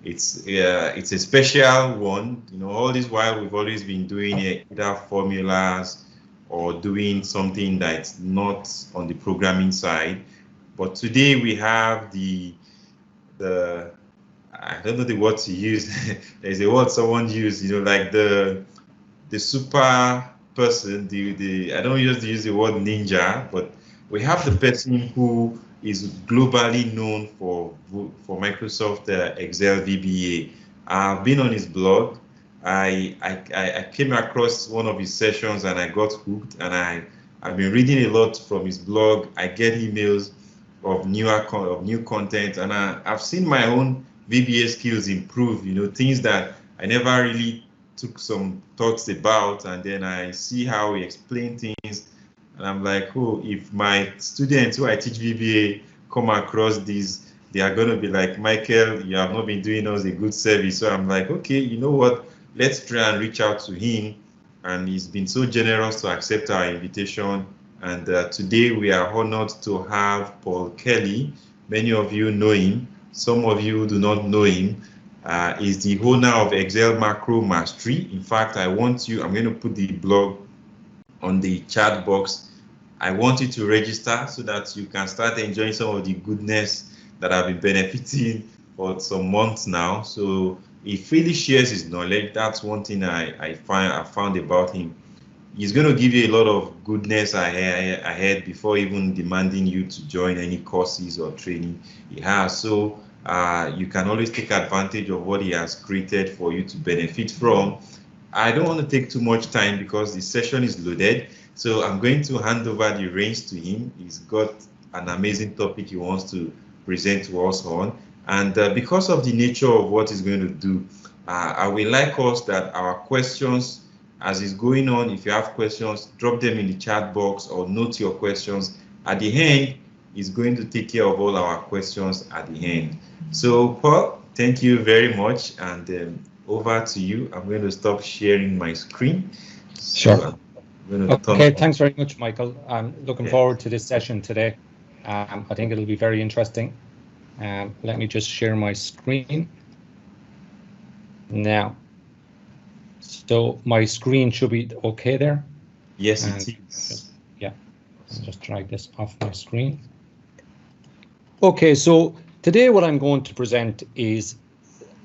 it's a special one. You know, all this while we've always been doing either formulas or doing something that's not on the programming side. But today we have the I don't know the word to use. There's a word someone used, you know, like the super person. I don't just use the word ninja, but we have the person who is globally known for Microsoft Excel VBA. I've been on his blog. I came across one of his sessions and I got hooked, and I've been reading a lot from his blog. I get emails of new content, and I've seen my own VBA skills improve. You know, things that I never really took some thoughts about, and then I see how he explain things, and I'm like, oh, if my students who I teach VBA come across these, they are going to be like, Michael, you have not been doing us a good service. So I'm like, okay, you know what, let's try and reach out to him. And he's been so generous to accept our invitation. And today we are honored to have Paul Kelly. Many of you know him. Some of you do not know him. He's the owner of Excel Macro Mastery. In fact, I'm going to put the blog on the chat box. I want you to register so that you can start enjoying some of the goodness that I've been benefiting for some months now. So he freely shares his knowledge. That's one thing I found about him. He's going to give you a lot of goodness ahead before even demanding you to join any courses or training he has. So you can always take advantage of what he has created for you to benefit from. I don't want to take too much time because the session is loaded. So I'm going to hand over the reins to him. He's got an amazing topic he wants to present to us on. And because of the nature of what he's going to do, I would like us that our questions, as it's going on, if you have questions, drop them in the chat box or note your questions. At the end, he's going to take care of all our questions at the end. So, Paul, thank you very much. And over to you. I'm going to stop sharing my screen. Sure. Okay, thanks very much, Michael. I'm looking forward to this session today. I think it'll be very interesting. Let me just share my screen now. So my screen should be okay there. Yes, it is. Yeah, let's just drag this off my screen. Okay, so today what I'm going to present is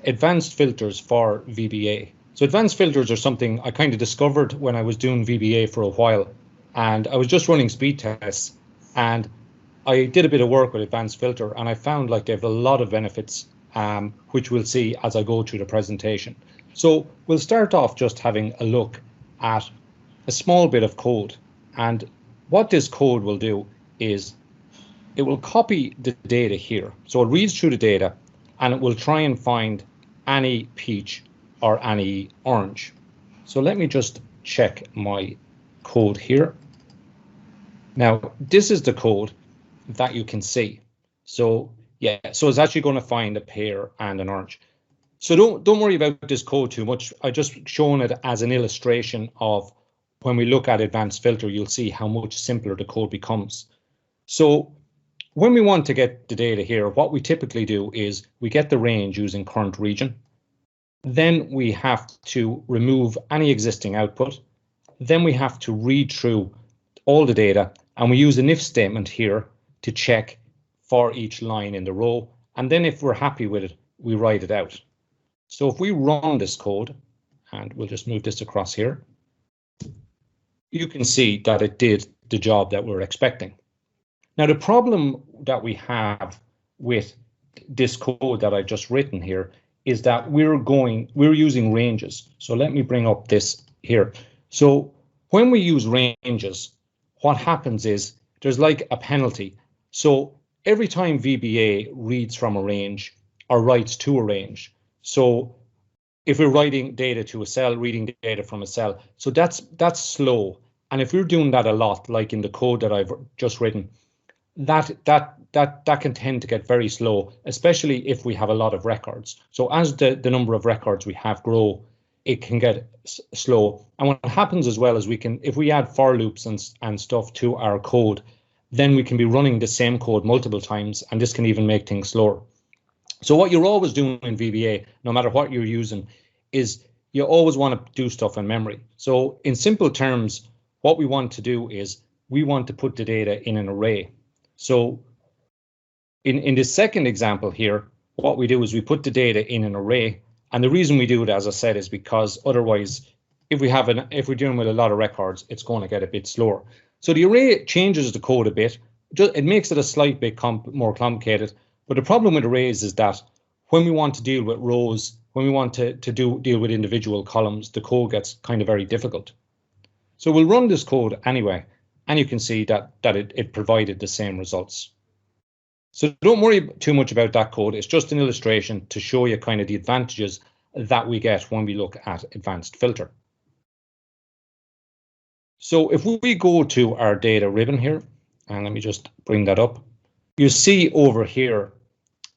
advanced filters for VBA. So advanced filters are something I kind of discovered when I was doing VBA for a while, and I was just running speed tests, and I did a bit of work with advanced filter, and I found like they have a lot of benefits, which we'll see as I go through the presentation. So we'll start off just having a look at a small bit of code, and what this code will do is it will copy the data here. So it reads through the data and it will try and find any peach or any orange. So let me just check my code here. Now, this is the code that you can see. So yeah, so it's actually going to find a pear and an orange. So don't worry about this code too much. I just shown it as an illustration of when we look at advanced filter, you'll see how much simpler the code becomes. So when we want to get the data here, what we typically do is we get the range using current region. Then we have to remove any existing output. Then we have to read through all the data, and we use an if statement here to check for each line in the row. And then if we're happy with it, we write it out. So if we run this code, and we'll just move this across here, you can see that it did the job that we're expecting. Now, the problem that we have with this code that I've just written here is that we're using ranges. So let me bring up this here. So when we use ranges, what happens is there's like a penalty. So every time VBA reads from a range or writes to a range, so if we're writing data to a cell, reading data from a cell, so that's slow. And if we're doing that a lot, like in the code that I've just written, that can tend to get very slow, especially if we have a lot of records. So as the number of records we have grow, it can get slow. And what happens as well is if we add for loops and stuff to our code, then we can be running the same code multiple times, and this can even make things slower. So what you're always doing in VBA, no matter what you're using, is you always want to do stuff in memory. So in simple terms, what we want to do is we want to put the data in an array. So in this second example here, what we do is we put the data in an array. And the reason we do it, as I said, is because otherwise, if we're dealing with a lot of records, it's going to get a bit slower. So the array changes the code a bit. It makes it a slight bit more complicated. But the problem with arrays is that when we want to deal with rows, when we want to deal with individual columns, the code gets kind of very difficult. So we'll run this code anyway, and you can see that it provided the same results. So don't worry too much about that code. It's just an illustration to show you kind of the advantages that we get when we look at advanced filter. So if we go to our data ribbon here, and let me just bring that up, you see over here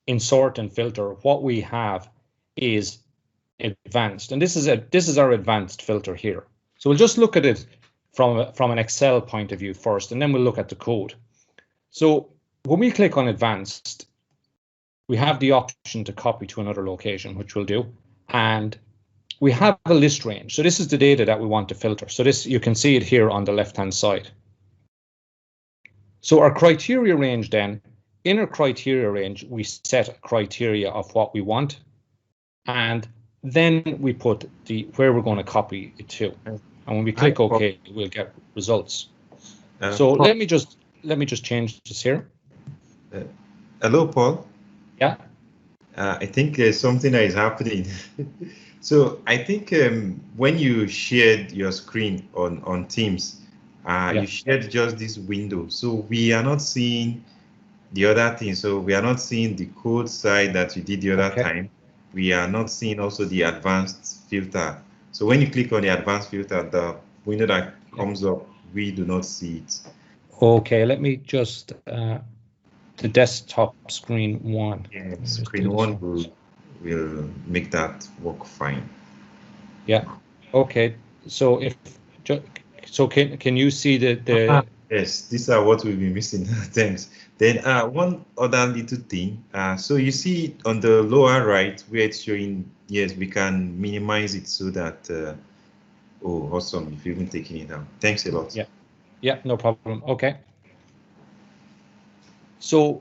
in sort and filter, what we have is advanced, and this is our advanced filter here. So we'll just look at it from an Excel point of view first, and then we'll look at the code. So when we click on advanced, we have the option to copy to another location, which we'll do, and we have a list range. So this is the data that we want to filter. So this, you can see it here on the left-hand side. So our criteria range then, in our criteria range, we set a criteria of what we want, and then we put where we're going to copy it to. And when we click OK, we'll get results. So let me just change this here. Hello, Paul. Yeah. I think there's something that is happening. So I think when you shared your screen on Teams, you shared just this window. So we are not seeing the other thing. So we are not seeing the code side that you did the other time. We are not seeing also the advanced filter. So when you click on the advanced filter, the window that comes up, we do not see it. Okay, let me just the desktop screen one. Yeah, screen one will make that work fine. Yeah. Okay. So can you see the Yes, these are what we've been missing. Thanks. Then one other little thing. So you see on the lower right where it's showing, yes, we can minimize it so that oh, awesome, if you've been taking it down. Thanks a lot. Yeah, no problem. Okay. So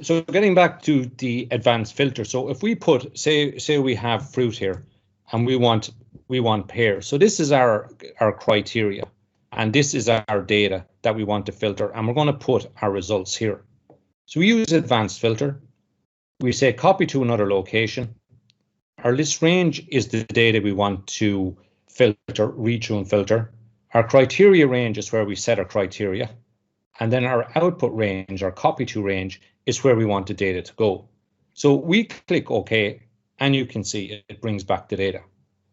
getting back to the advanced filter. So if we put, say we have fruit here and we want pear. So this is our criteria, and this is our data that we want to filter, and we're going to put our results here. So we use advanced filter. We say copy to another location. Our list range is the data we want to filter, read through and filter. Our criteria range is where we set our criteria. And then our output range, our copy to range, is where we want the data to go. So we click OK, and you can see it brings back the data.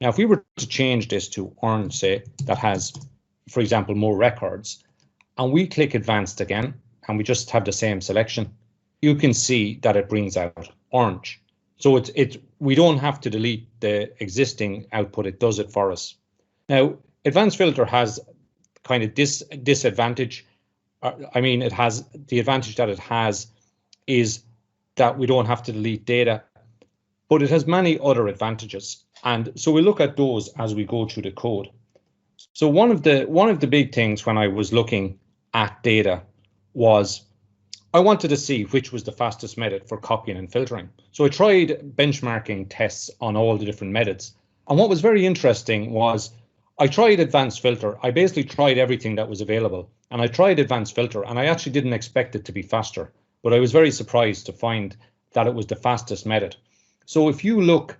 Now, if we were to change this to orange, say, that has, for example, more records, and we click advanced again, and we just have the same selection, you can see that it brings out orange. So we don't have to delete the existing output, it does it for us. Now, advanced filter has kind of this disadvantage. I mean, it has the advantage that it has is that we don't have to delete data, but it has many other advantages. And so we look at those as we go through the code. So one of the big things when I was looking at data was I wanted to see which was the fastest method for copying and filtering. So I tried benchmarking tests on all the different methods. And what was very interesting was I tried advanced filter. I basically tried everything that was available. And I tried advanced filter, and I actually didn't expect it to be faster. But I was very surprised to find that it was the fastest method. So if you look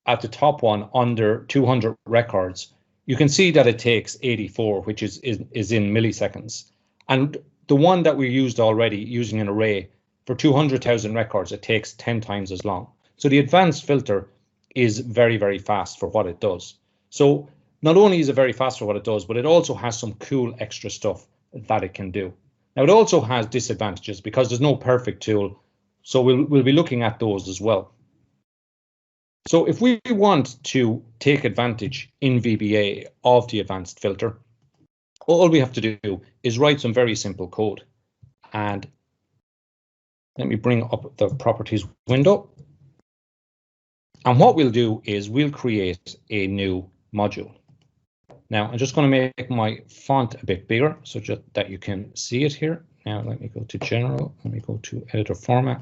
at the top one under 200 records, you can see that it takes 84, which is in milliseconds. And the one that we used already using an array for 200,000 records, it takes 10 times as long. So the advanced filter is very, very fast for what it does. So not only is it very fast for what it does, but it also has some cool extra stuff that it can do. Now, it also has disadvantages because there's no perfect tool. So we'll be looking at those as well. So if we want to take advantage in VBA of the advanced filter, all we have to do is write some very simple code. And let me bring up the properties window. And what we'll do is we'll create a new module. Now, I'm just going to make my font a bit bigger so just that you can see it here. Now, let me go to General. Let me go to Editor Format.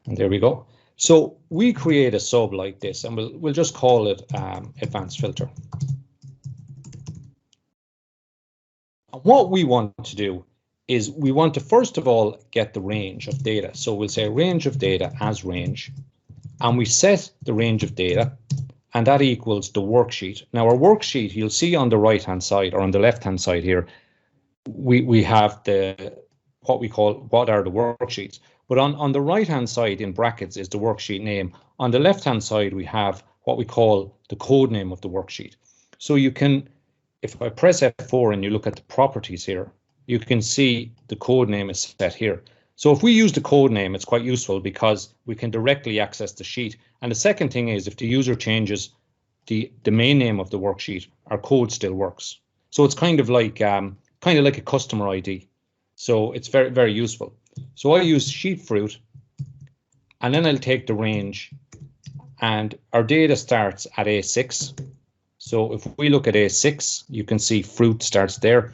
And there we go. So we create a sub like this, and we'll just call it Advanced Filter. And what we want to do is we want to first of all get the range of data. So we'll say range of data as range, and we set the range of data, and that equals the worksheet. Now our worksheet, you'll see on the right hand side or on the left hand side here, we have what are the worksheets. But on the right hand side in brackets is the worksheet name. On the left hand side we have what we call the code name of the worksheet. So you can, if I press F4 and you look at the properties here, you can see the code name is set here. So if we use the code name, it's quite useful because we can directly access the sheet. And the second thing is if the user changes the main name of the worksheet, our code still works. So it's kind of like a customer ID. So it's very, very useful. So I use sheet fruit, and then I'll take the range, and our data starts at A6. So if we look at A6, you can see fruit starts there,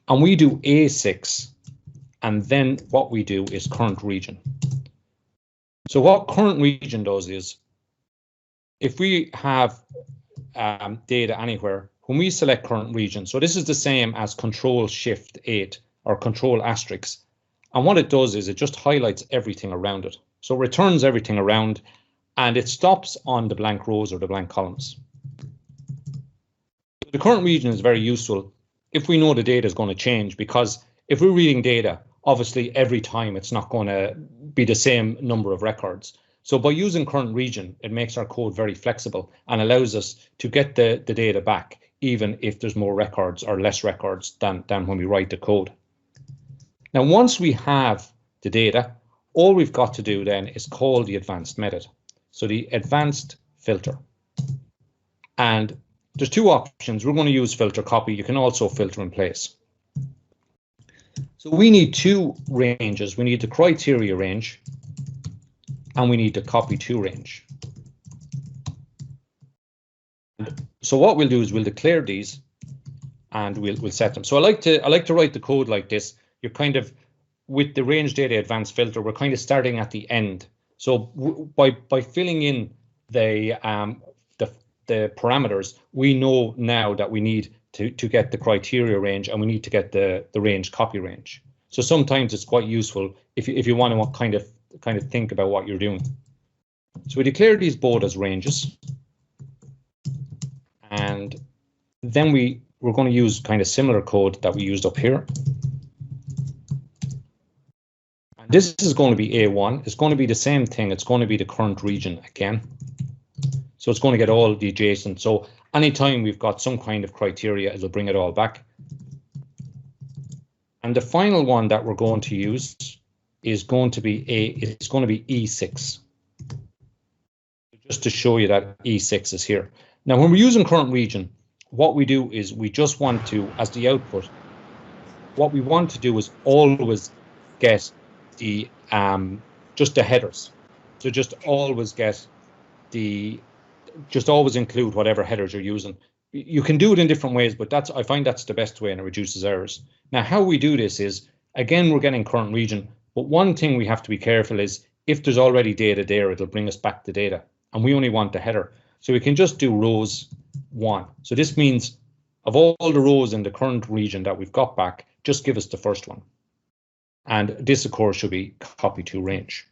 and we do A6, and then what we do is current region. So what current region does is, if we have data anywhere, when we select current region, so this is the same as Control-Shift-8 or Control**, and what it does is it just highlights everything around it. So it returns everything around, and it stops on the blank rows or the blank columns. The current region is very useful if we know the data is going to change, because if we're reading data, obviously every time it's not going to be the same number of records. So by using current region, it makes our code very flexible and allows us to get the data back, even if there's more records or less records than when we write the code. Now, once we have the data, all we've got to do then is call the advanced method. So the advanced filter. And there's two options. We're going to use filter copy. You can also filter in place. So we need two ranges. We need the criteria range, and we need the copy to range. So what we'll do is we'll declare these, and we'll set them. So I like to write the code like this. You're kind of, with the range data advanced filter, we're kind of starting at the end. So by filling in the parameters, we know now that we need to get the criteria range, and we need to get the range copy range. So sometimes it's quite useful if you want to kind of think about what you're doing. So we declare these both as ranges, and then we're going to use kind of similar code that we used up here. And this is going to be A1. It's going to be the same thing. It's going to be the current region again. So it's going to get all the adjacent. So anytime we've got some kind of criteria, it'll bring it all back. And the final one that we're going to use is going to be E6. Just to show you that E6 is here. Now, when we're using current region, what we do is we just want to, as the output, what we want to do is always get the just the headers. So just always include whatever headers you're using. You can do it in different ways, but I find that's the best way, and it reduces errors. Now, how we do this is, again, we're getting current region, but one thing we have to be careful is if there's already data there, it'll bring us back the data, and we only want the header. So we can just do rows 1. So this means of all the rows in the current region that we've got back, just give us the first one. And this, of course, should be copy to range.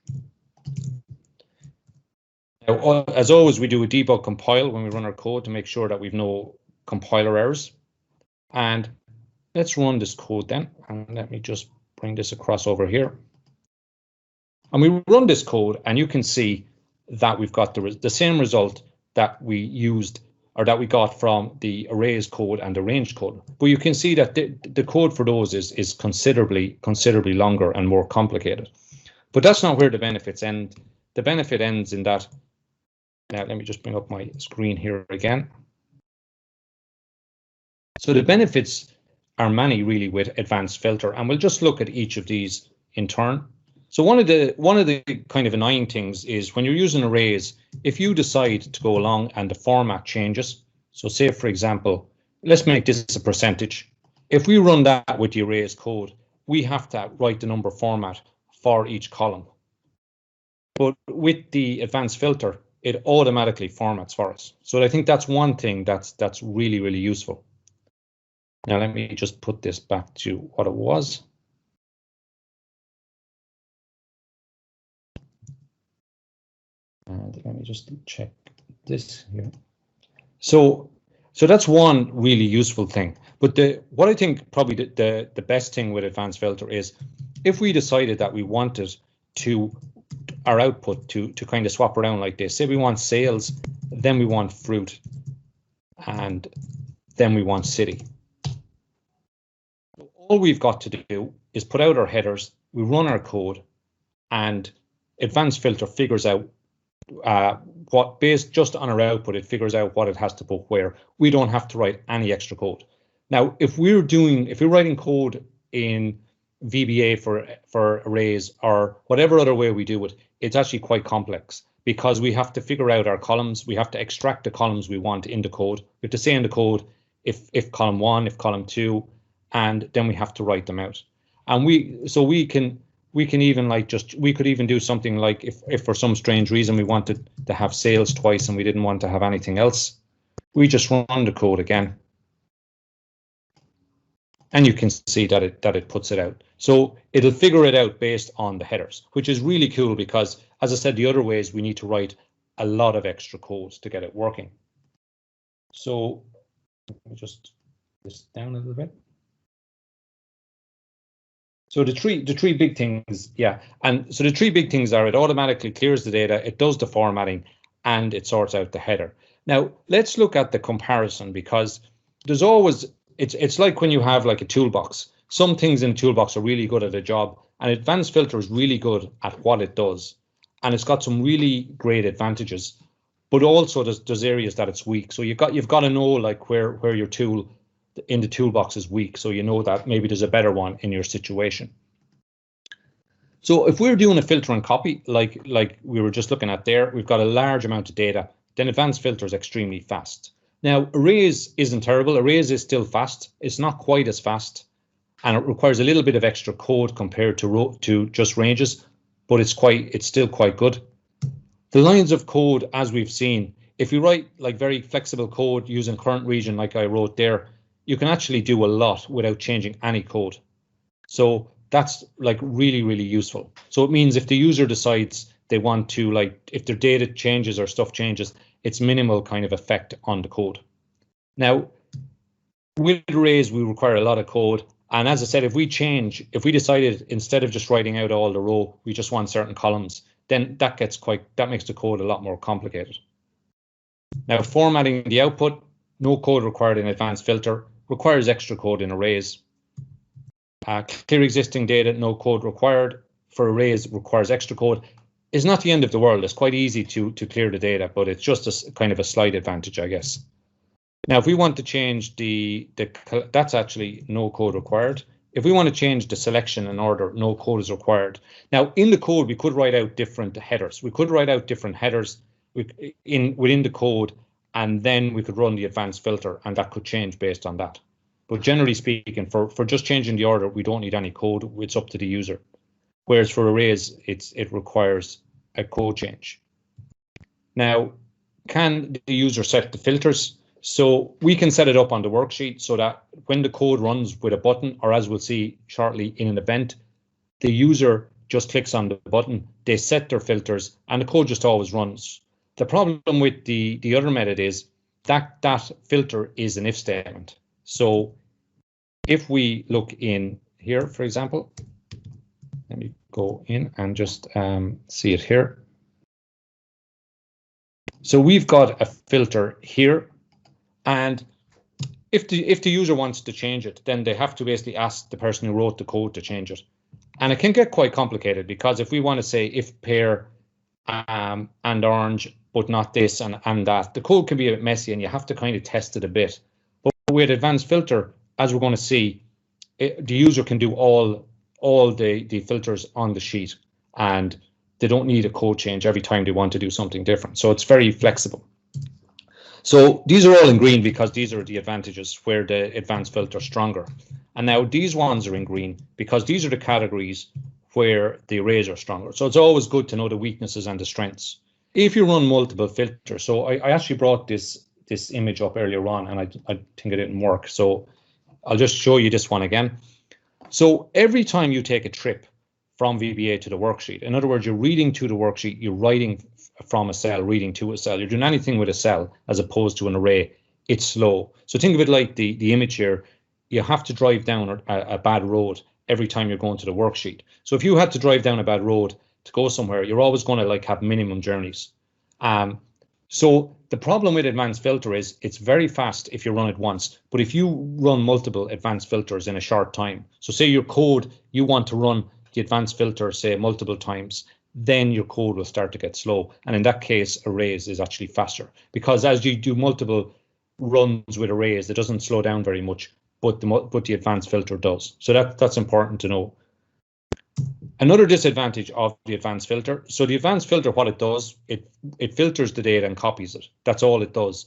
Now, as always, we do a debug compile when we run our code to make sure that we've no compiler errors. And let's run this code then. And let me just bring this across over here. And we run this code, and you can see that we've got the same result that we used, or that we got from the arrays code and the range code. But you can see that the code for those is considerably longer and more complicated. But that's not where the benefits end. The benefit ends in that. Now, let me just bring up my screen here again. So the benefits are many, really, with advanced filter, and we'll just look at each of these in turn. So one of the kind of annoying things is when you're using arrays, if you decide to go along and the format changes. So say, for example, let's make this a percentage. If we run that with the arrays code, we have to write the number format for each column. But with the advanced filter, it automatically formats for us. So I think that's one thing that's really, really useful. Now let me just put this back to what it was. And let me just check this here. So that's one really useful thing. But what I think probably the best thing with advanced filter is if we decided that we wanted our output to kind of swap around like this. Say we want sales, then we want fruit, and then we want city. All we've got to do is put out our headers, we run our code, and advanced filter figures out what, based just on our output, it figures out what it has to put where. We don't have to write any extra code. Now, if we're writing code in VBA for arrays or whatever other way we do it, it's actually quite complex because we have to figure out our columns. We have to extract the columns we want in the code. We have to say in the code if column 1, if column 2, and then we have to write them out. And we can even we could even do something like if for some strange reason we wanted to have sales twice and we didn't want to have anything else, we just run the code again. And you can see that it puts it out. So it'll figure it out based on the headers, which is really cool because, as I said, the other ways we need to write a lot of extra code to get it working. So let me just this down a little bit. So the three big things, yeah, and so the three big things are it automatically clears the data, it does the formatting, and it sorts out the header. Now let's look at the comparison because there's always it's like when you have like a toolbox. Some things in the toolbox are really good at a job, and advanced filter is really good at what it does, and it's got some really great advantages. But also there's areas that it's weak. So you've got to know like where your tool in the toolbox is weak, so you know that maybe there's a better one in your situation. So if we're doing a filter and copy, like we were just looking at there, we've got a large amount of data, then advanced filter is extremely fast. Now, arrays isn't terrible. Arrays is still fast. It's not quite as fast, and it requires a little bit of extra code compared to just ranges, but it's still quite good. The lines of code, as we've seen, if you write like very flexible code using current region, like I wrote there, you can actually do a lot without changing any code. So that's like really, really useful. So it means if the user decides they want to, like, if their data changes or stuff changes, it's minimal kind of effect on the code. Now, with arrays, we require a lot of code. And as I said, if we decided instead of just writing out all the row, we just want certain columns, then that makes the code a lot more complicated. Now, formatting the output, no code required in advanced filter, requires extra code in arrays. Clear existing data, no code required. For arrays, requires extra code. It's not the end of the world. It's quite easy to clear the data, but it's just a kind of a slight advantage, I guess. Now, if we want to change that's actually no code required. If we want to change the selection and order, no code is required. Now, in the code, we could write out different headers. We could write out different headers within the code, and then we could run the advanced filter, and that could change based on that. But generally speaking, for just changing the order, we don't need any code. It's up to the user. Whereas for arrays, it requires a code change. Now, can the user set the filters? So we can set it up on the worksheet so that when the code runs with a button, or as we'll see shortly in an event, the user just clicks on the button, they set their filters, and the code just always runs. The problem with the other method is that filter is an if statement. So if we look in here, for example, let me go in and just see it here. So we've got a filter here, and if the user wants to change it, then they have to basically ask the person who wrote the code to change it. And it can get quite complicated because if we want to say if pear and orange, but not this and that, the code can be a bit messy and you have to kind of test it a bit. But with advanced filter, as we're going to see, the user can do all the filters on the sheet, and they don't need a code change every time they want to do something different. So it's very flexible. So these are all in green because these are the advantages where the advanced filter is stronger. And now these ones are in green because these are the categories where the arrays are stronger. So it's always good to know the weaknesses and the strengths. If you run multiple filters, so I actually brought this image up earlier on, and I think it didn't work. So I'll just show you this one again. So every time you take a trip from VBA to the worksheet, in other words, you're reading to the worksheet, you're writing from a cell, reading to a cell, you're doing anything with a cell as opposed to an array, it's slow. So think of it like the image here. You have to drive down a bad road every time you're going to the worksheet. So if you had to drive down a bad road to go somewhere, you're always going to like have minimum journeys. So the problem with advanced filter is it's very fast if you run it once, but if you run multiple advanced filters in a short time, so say your code, you want to run the advanced filter, say multiple times, then your code will start to get slow. And in that case, arrays is actually faster because as you do multiple runs with arrays, it doesn't slow down very much, but the advanced filter does. So that's important to know. Another disadvantage of the advanced filter. So the advanced filter, what it does, it filters the data and copies it. That's all it does.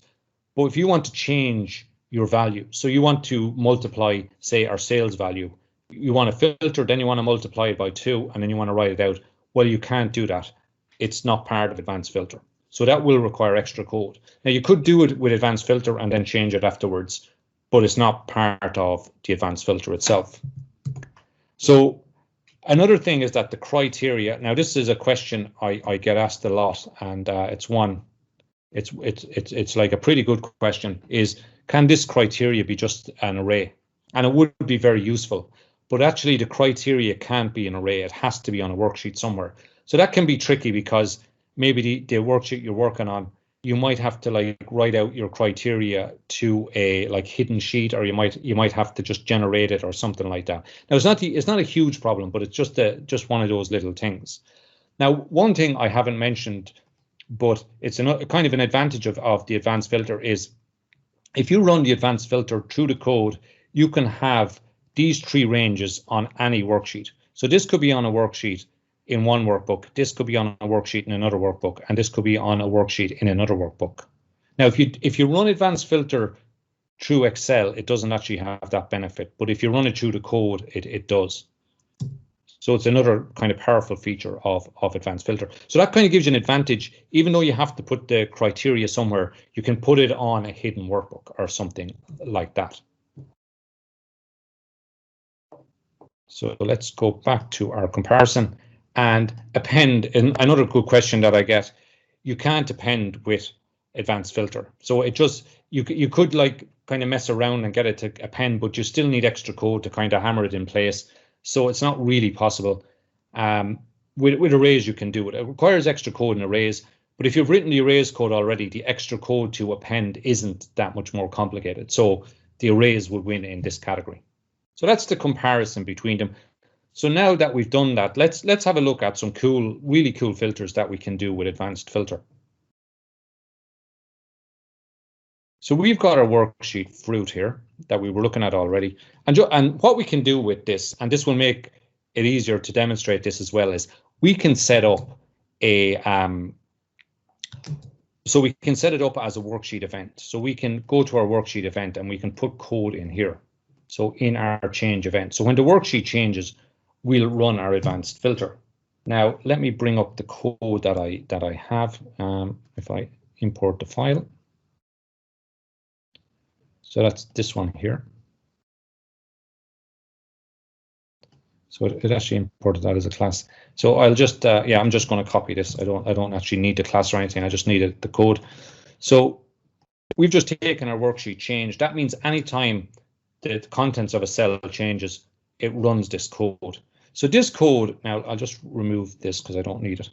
But if you want to change your value, so you want to multiply, say, our sales value, you want to filter, then you want to multiply it by 2, and then you want to write it out. Well, you can't do that. It's not part of advanced filter. So that will require extra code. Now, you could do it with advanced filter and then change it afterwards, but it's not part of the advanced filter itself. So another thing is that the criteria, now this is a question I get asked a lot, and it's like a pretty good question, is can this criteria be just an array? And it would be very useful, but actually the criteria can't be an array. It has to be on a worksheet somewhere. So that can be tricky because maybe the worksheet you're working on, you might have to like write out your criteria to a like hidden sheet, or you might have to just generate it or something like that. Now it's not a huge problem, but it's just one of those little things. Now, one thing I haven't mentioned, but it's a kind of an advantage of the advanced filter is if you run the advanced filter through the code, you can have these 3 ranges on any worksheet. So this could be on a worksheet in one workbook, this could be on a worksheet in another workbook, and this could be on a worksheet in another workbook. Now, if you run advanced filter through Excel, it doesn't actually have that benefit, but if you run it through the code, it does. So it's another kind of powerful feature of advanced filter. So that kind of gives you an advantage. Even though you have to put the criteria somewhere, you can put it on a hidden workbook or something like that. So let's go back to our comparison and append. Another good question that I get, you can't append with advanced filter. So it just, you could like kind of mess around and get it to append, but you still need extra code to kind of hammer it in place. So it's not really possible. With arrays, you can do it. It requires extra code in arrays, but if you've written the arrays code already, the extra code to append isn't that much more complicated. So the arrays would win in this category. So that's the comparison between them. So now that we've done that, let's have a look at some cool, really cool filters that we can do with advanced filter. So we've got our worksheet fruit here that we were looking at already. And what we can do with this, and this will make it easier to demonstrate this as well, is we can set up a, so we can set it up as a worksheet event. So we can go to our worksheet event and we can put code in here. So in our change event. So when the worksheet changes, we'll run our advanced filter. Now, let me bring up the code that I have. If I import the file. So that's this one here. So it actually imported that as a class. So I'll just, yeah, I'm just going to copy this. I don't actually need the class or anything. I just needed the code. So we've just taken our worksheet change. That means anytime the contents of a cell changes, it runs this code. So this code, now I'll just remove this because I don't need it.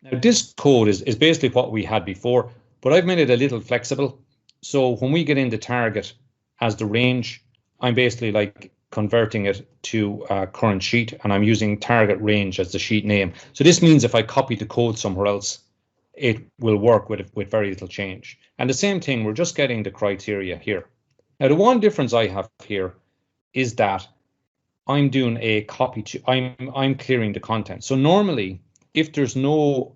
Now this code is basically what we had before, but I've made it a little flexible. So when we get into target as the range, I'm basically like converting it to a current sheet, and I'm using target range as the sheet name. So this means if I copy the code somewhere else, it will work with very little change. And the same thing, we're just getting the criteria here. Now the one difference I have here is that I'm doing a copy to, I'm clearing the content. So normally, if there's no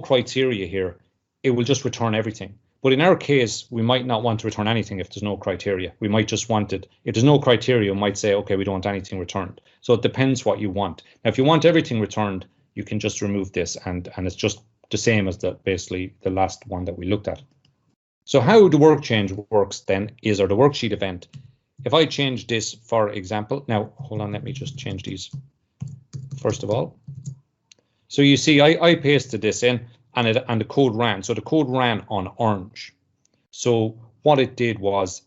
criteria here, it will just return everything. But in our case, we might not want to return anything if there's no criteria. We might just want it. If there's no criteria, we might say, okay, we don't want anything returned. So it depends what you want. Now, if you want everything returned, you can just remove this, and it's just the same as basically the last one that we looked at. So how the work change works then is, or the worksheet event, if I change this, for example, now hold on, let me just change these first of all. So you see, I pasted this in, and the code ran. So the code ran on orange. So what it did was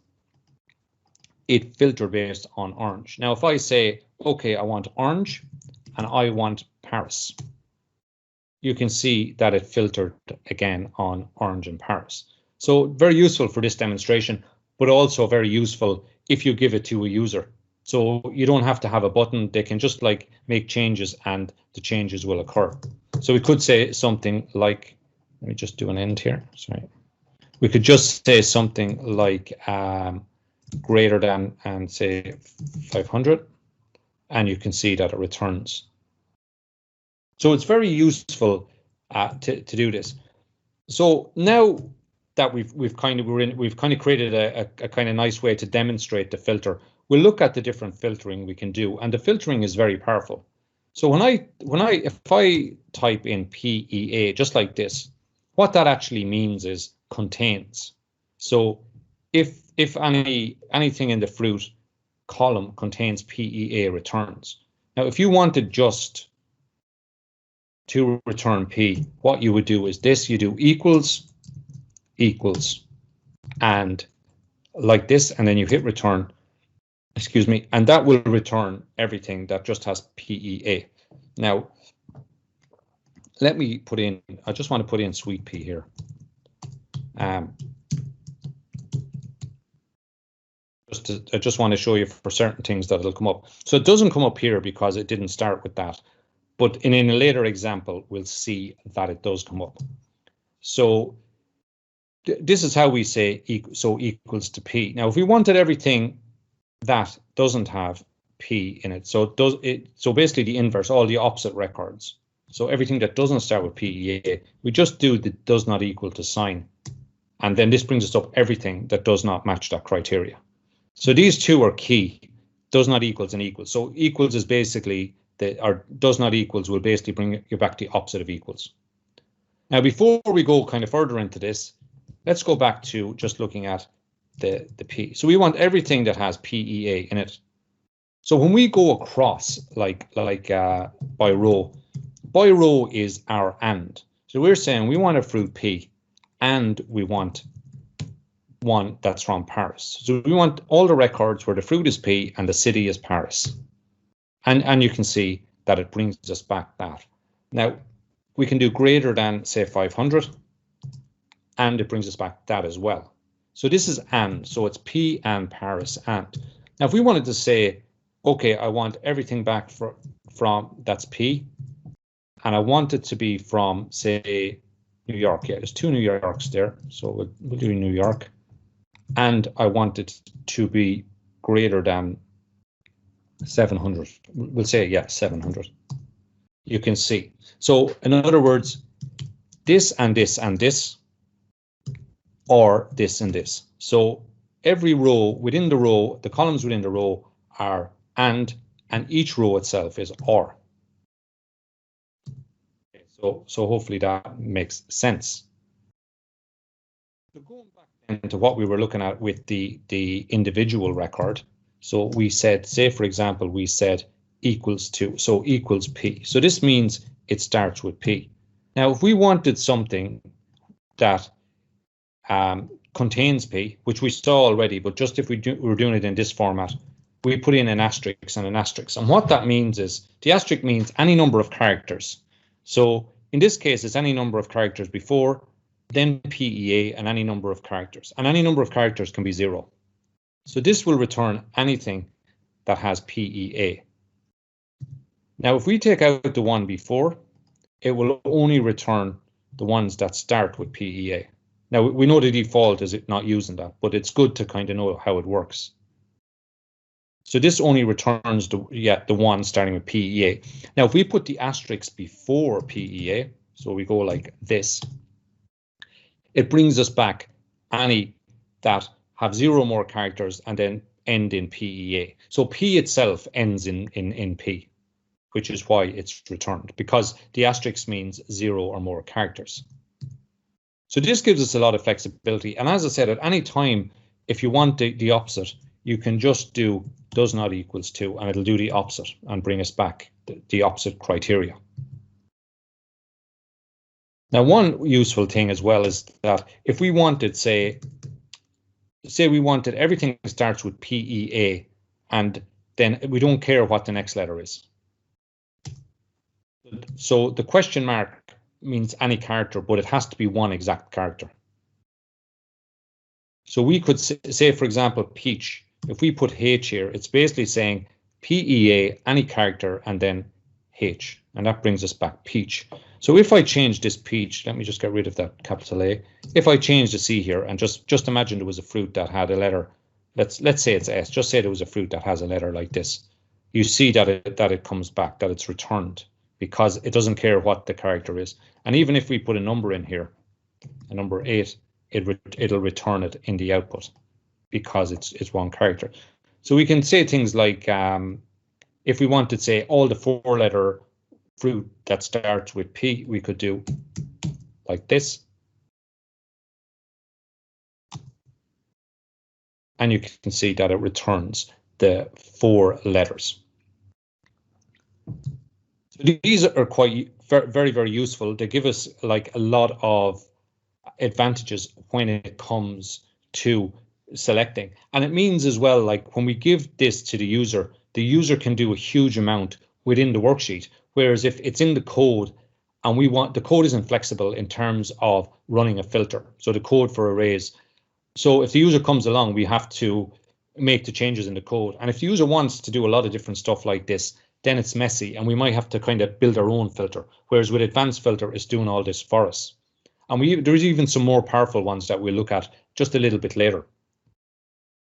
it filtered based on orange. Now, if I say, okay, I want orange and I want Paris, you can see that it filtered again on orange and Paris. So very useful for this demonstration, but also very useful if you give it to a user. So you don't have to have a button. They can just like make changes and the changes will occur. So we could say something like, let me just do an end here. Sorry. We could just say something like greater than and say 500, and you can see that it returns. So it's very useful to do this. So now that we've kind of created a kind of nice way to demonstrate the filter, we'll look at the different filtering we can do, and the filtering is very powerful. So if I type in PEA just like this, what that actually means is contains. So if anything in the fruit column contains PEA, returns. Now, if you wanted just to return P, what you would do is this: you do equals, and like this, and then you hit return. Excuse me, and that will return everything that just has PEA. Now, let me put in, I just want to put in sweet pea here. I just want to show you for certain things that it'll come up. So it doesn't come up here because it didn't start with that. But in a later example, we'll see that it does come up. So this is how we say equals to P. Now, if we wanted everything that doesn't have P in it, so basically the inverse, all the opposite records. So everything that doesn't start with PEA, we just do the does not equal to sign. And then this brings us up everything that does not match that criteria. So these two are key, does not equals and equals. So equals is basically, or does not equals will basically bring you back to the opposite of equals. Now, before we go kind of further into this, let's go back to just looking at the P. So we want everything that has PEA in it. So when we go across like by row is our and. So we're saying we want a fruit P and we want one that's from Paris. So we want all the records where the fruit is P and the city is Paris. And you can see that it brings us back that. Now, we can do greater than, say, 500, and it brings us back that as well. So this is and, so it's P and Paris and. Now, if we wanted to say, okay, I want everything back from that's P, and I want it to be from, say, New York. Yeah, there's two New Yorks there, so we'll do New York. And I want it to be greater than 700. We'll say, yeah, 700. You can see. So in other words, this and this and this, or this and this. So every row within the row, the columns within the row are and each row itself is or. So hopefully that makes sense. So going back into what we were looking at with the individual record. So we said, say for example, we said equals to, so equals P. So this means it starts with P. Now, if we wanted something that contains P, which we saw already, but just if we're doing it in this format, we put in an asterisk and an asterisk. And what that means is, the asterisk means any number of characters. So in this case, it's any number of characters before, then PEA, and any number of characters. And any number of characters can be 0. So this will return anything that has PEA. Now, if we take out the one before, it will only return the ones that start with PEA. Now, we know the default is it not using that, but it's good to kind of know how it works. So this only returns the one starting with PEA. Now, if we put the asterisk before PEA, so we go like this, it brings us back any that have 0 or more characters and then end in PEA. So P itself ends in P, which is why it's returned, because the asterisk means 0 or more characters. So this gives us a lot of flexibility. And as I said, at any time, if you want the opposite, you can just do does not equals 2, and it'll do the opposite and bring us back the opposite criteria. Now, one useful thing as well is that if we wanted, say we wanted everything starts with PEA, and then we don't care what the next letter is. So the question mark means any character, but it has to be one exact character. So we could say, for example, peach. If we put H here, it's basically saying PEA, any character, and then H, and that brings us back peach. So if I change this peach, let me just get rid of that capital A. If I change the C here, and just imagine there was a fruit that had a letter, let's say it's S, just say there was a fruit that has a letter like this. You see that it comes back, that it's returned, because it doesn't care what the character is. And even if we put a number in here, a number 8, it'll return it in the output, because it's one character. So we can say things like, if we wanted to say all the 4-letter fruit that starts with P, we could do like this. And you can see that it returns the 4 letters. So these are quite very, very useful. They give us like a lot of advantages when it comes to selecting. And it means as well, like when we give this to the user can do a huge amount within the worksheet. Whereas if it's in the code and the code isn't flexible in terms of running a filter, so the code for arrays. So if the user comes along, we have to make the changes in the code. And if the user wants to do a lot of different stuff like this, then it's messy and we might have to kind of build our own filter. Whereas with advanced filter, it's doing all this for us. And there's even some more powerful ones that we'll look at just a little bit later.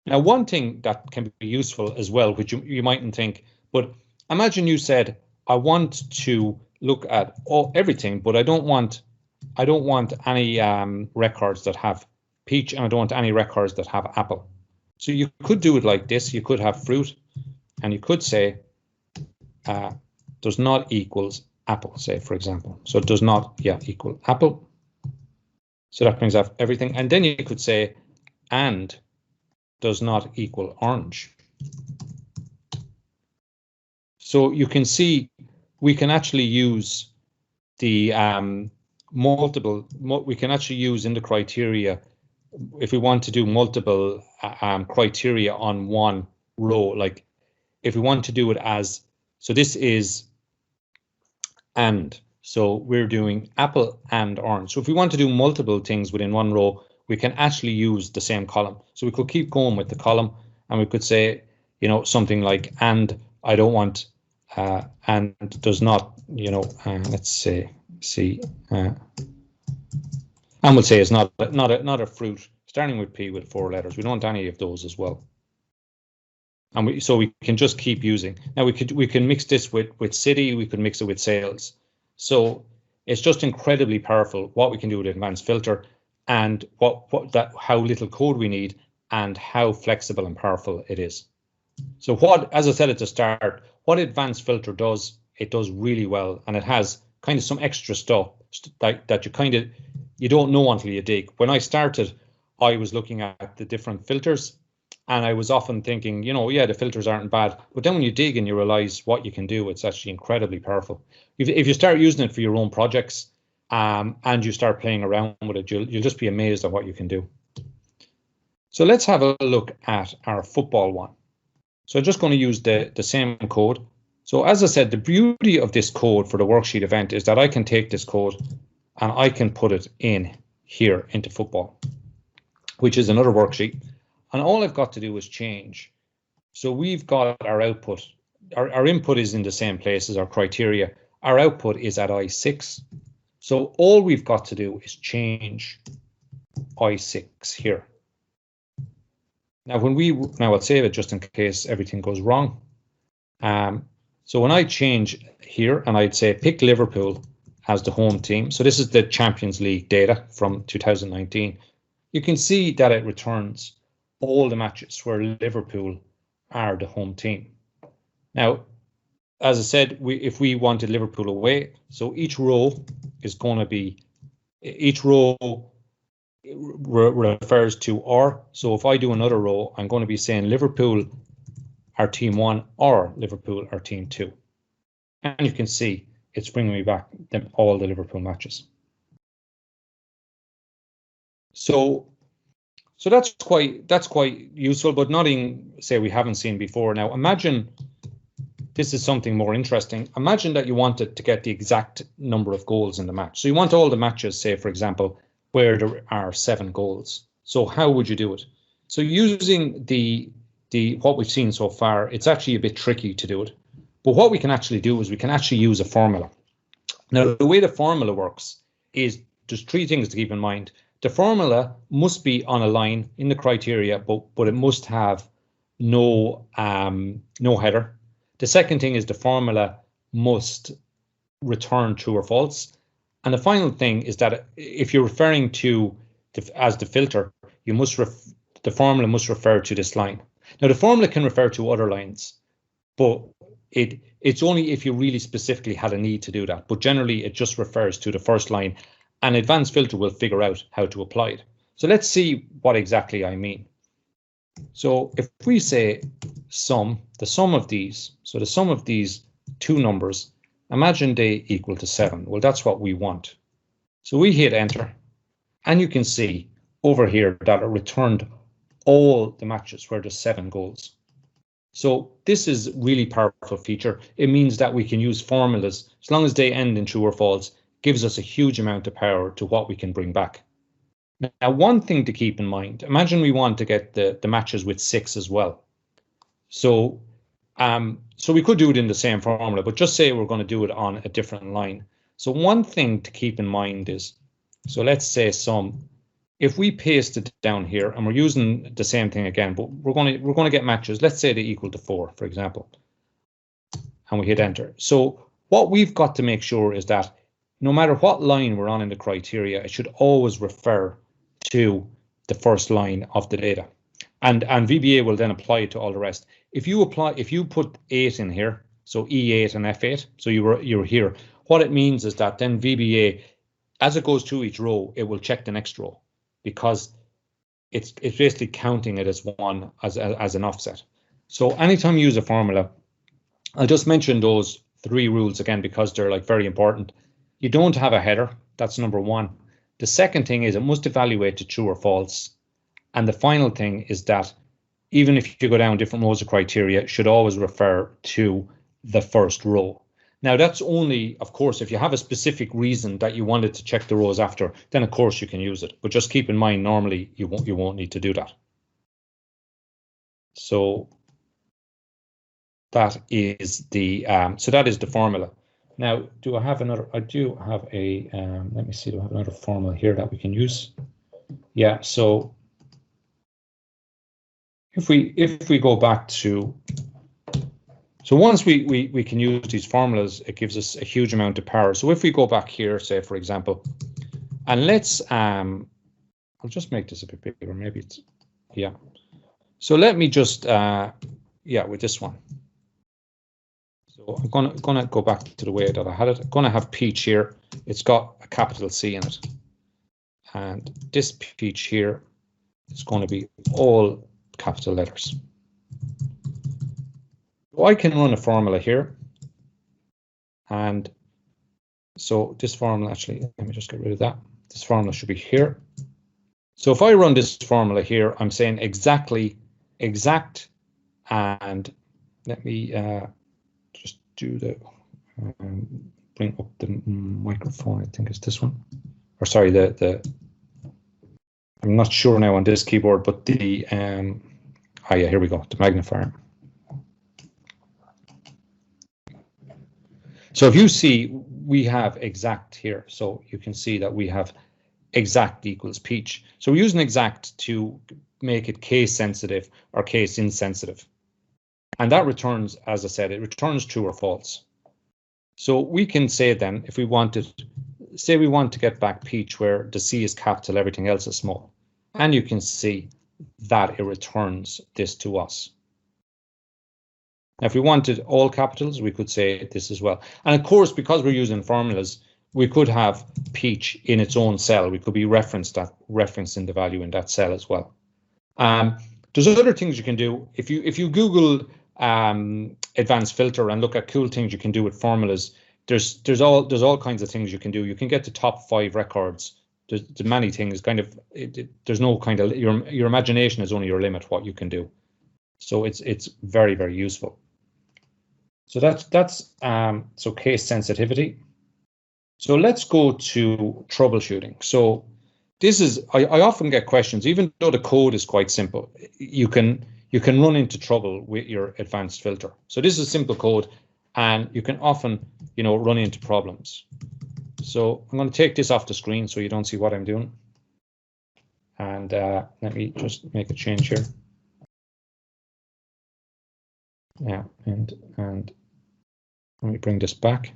Now, one thing that can be useful as well, which you mightn't think, but imagine you said, I want to look at everything, but I don't want any records that have peach, and I don't want any records that have apple. So you could do it like this. You could have fruit, and you could say does not equals apple, say, for example. So it does not equal apple. So that brings up everything. And then you could say and does not equal orange. So you can see we can actually use the we can actually use in the criteria, if we want to do multiple criteria on one row, like if we want to do it as, so this is and, so we're doing apple and orange. So if we want to do multiple things within one row, we can actually use the same column. So we could keep going with the column and we could say, something like, and I don't want, and does not, let's say, see, and we'll say it's not a fruit starting with P with 4 letters. We don't want any of those as well. And so we can just keep using. Now we can mix this with city, we could mix it with sales. So it's just incredibly powerful what we can do with advanced filter, and how little code we need and how flexible and powerful it is. So as I said at the start, what advanced filter does, it does really well, and it has kind of some extra stuff that you don't know until you dig. When I started, I was looking at the different filters, and I was often thinking, the filters aren't bad. But then when you dig and you realize what you can do, it's actually incredibly powerful. If you start using it for your own projects and you start playing around with it, you'll just be amazed at what you can do. So let's have a look at our football one. So I'm just going to use the same code. So as I said, the beauty of this code for the worksheet event is that I can take this code and I can put it in here into football, which is another worksheet. And all I've got to do is change. So we've got our output. Our input is in the same place as our criteria. Our output is at I6. So all we've got to do is change I6 here. Now I'll save it just in case everything goes wrong. So when I change here and I'd say pick Liverpool as the home team, so this is the Champions League data from 2019, you can see that it returns all the matches where Liverpool are the home team. Now, as I said, if we wanted Liverpool away, so each row is going to be, each row refers to or. So if I do another row, I'm going to be saying Liverpool are team 1 or Liverpool are team 2. And you can see it's bringing me back all the Liverpool matches. So that's quite useful, but nothing, say, we haven't seen before. Now imagine this is something more interesting. Imagine that you wanted to get the exact number of goals in the match. So you want all the matches, say, for example, where there are 7 goals. So how would you do it? So using the what we've seen so far, it's actually a bit tricky to do it. But what we can actually do is we can actually use a formula. Now, the way the formula works is there's 3 things to keep in mind. The formula must be on a line in the criteria, but it must have no header. The second thing is the formula must return true or false. And the final thing is that if you're referring to as the filter, you must the formula must refer to this line. Now, the formula can refer to other lines, but it's only if you really specifically had a need to do that. But generally, it just refers to the first line. An advanced filter will figure out how to apply it. So let's see what exactly I mean. So if we say the sum of these, so the sum of these 2 numbers, imagine they equal to 7. Well, that's what we want. So we hit enter, and you can see over here that it returned all the matches where there's 7 goals. So this is really powerful feature. It means that we can use formulas as long as they end in true or false. Gives us a huge amount of power to what we can bring back. Now, one thing to keep in mind, imagine we want to get the matches with 6 as well. So we could do it in the same formula, but just say we're going to do it on a different line. So one thing to keep in mind is, so let's say if we paste it down here, and we're using the same thing again, but we're going to get matches, let's say they equal to 4, for example, and we hit enter. So what we've got to make sure is that no matter what line we're on in the criteria, it should always refer to the first line of the data. And VBA will then apply it to all the rest. If you put 8 in here, so E8 and F8, so you're here, what it means is that then VBA, as it goes through each row, it will check the next row, because it's basically counting it as one, as an offset. So anytime you use a formula, I'll just mention those 3 rules again, because they're like very important. You don't have a header, that's number 1. The second thing is it must evaluate to true or false. And the final thing is that even if you go down different rows of criteria, it should always refer to the first row. Now, that's only, of course, if you have a specific reason that you wanted to check the rows after, then of course you can use it. But just keep in mind, normally you won't need to do that. So that is the formula. Now, do I have another? I do have a. Let me see. Do I have another formula here that we can use? Yeah. So if we go back to, so once we can use these formulas, it gives us a huge amount of power. So if we go back here, say for example, and let's I'll just make this a bit bigger. Maybe it's So let me just with this one. So I'm gonna go back to the way that I had it. I'm gonna have peach here. It's got a capital C in it, and this peach here is going to be all capital letters. So I can run a formula here, and so this formula, actually, let me just get rid of that. This formula should be here. So if I run this formula here, I'm saying exact, and let me just do the bring up the microphone. I think it's this one, or sorry, I'm not sure now on this keyboard, but the here we go, the magnifier. So if you see, we have exact here, so you can see that we have exact equals peach. So we're using exact to make it case sensitive or case insensitive. And that returns, as I said, it returns true or false. So we can say then, if we wanted, say we want to get back Peach where the C is capital, everything else is small. And you can see that it returns this to us. Now, if we wanted all capitals, we could say this as well. And of course, because we're using formulas, we could have Peach in its own cell. We could be referencing the value in that cell as well. There's other things you can do. If you Google advanced filter and look at cool things you can do with formulas, there's all kinds of things you can do. You can get the top 5 records. There's many things. Kind of there's no kind of your imagination is only your limit what you can do. So it's very, very useful. So that's so case sensitivity. So let's go to troubleshooting. So this is I often get questions, even though the code is quite simple, you can run into trouble with your advanced filter. So this is simple code, and you can often run into problems. So I'm going to take this off the screen so you don't see what I'm doing. And let me just make a change here. Yeah, and let me bring this back.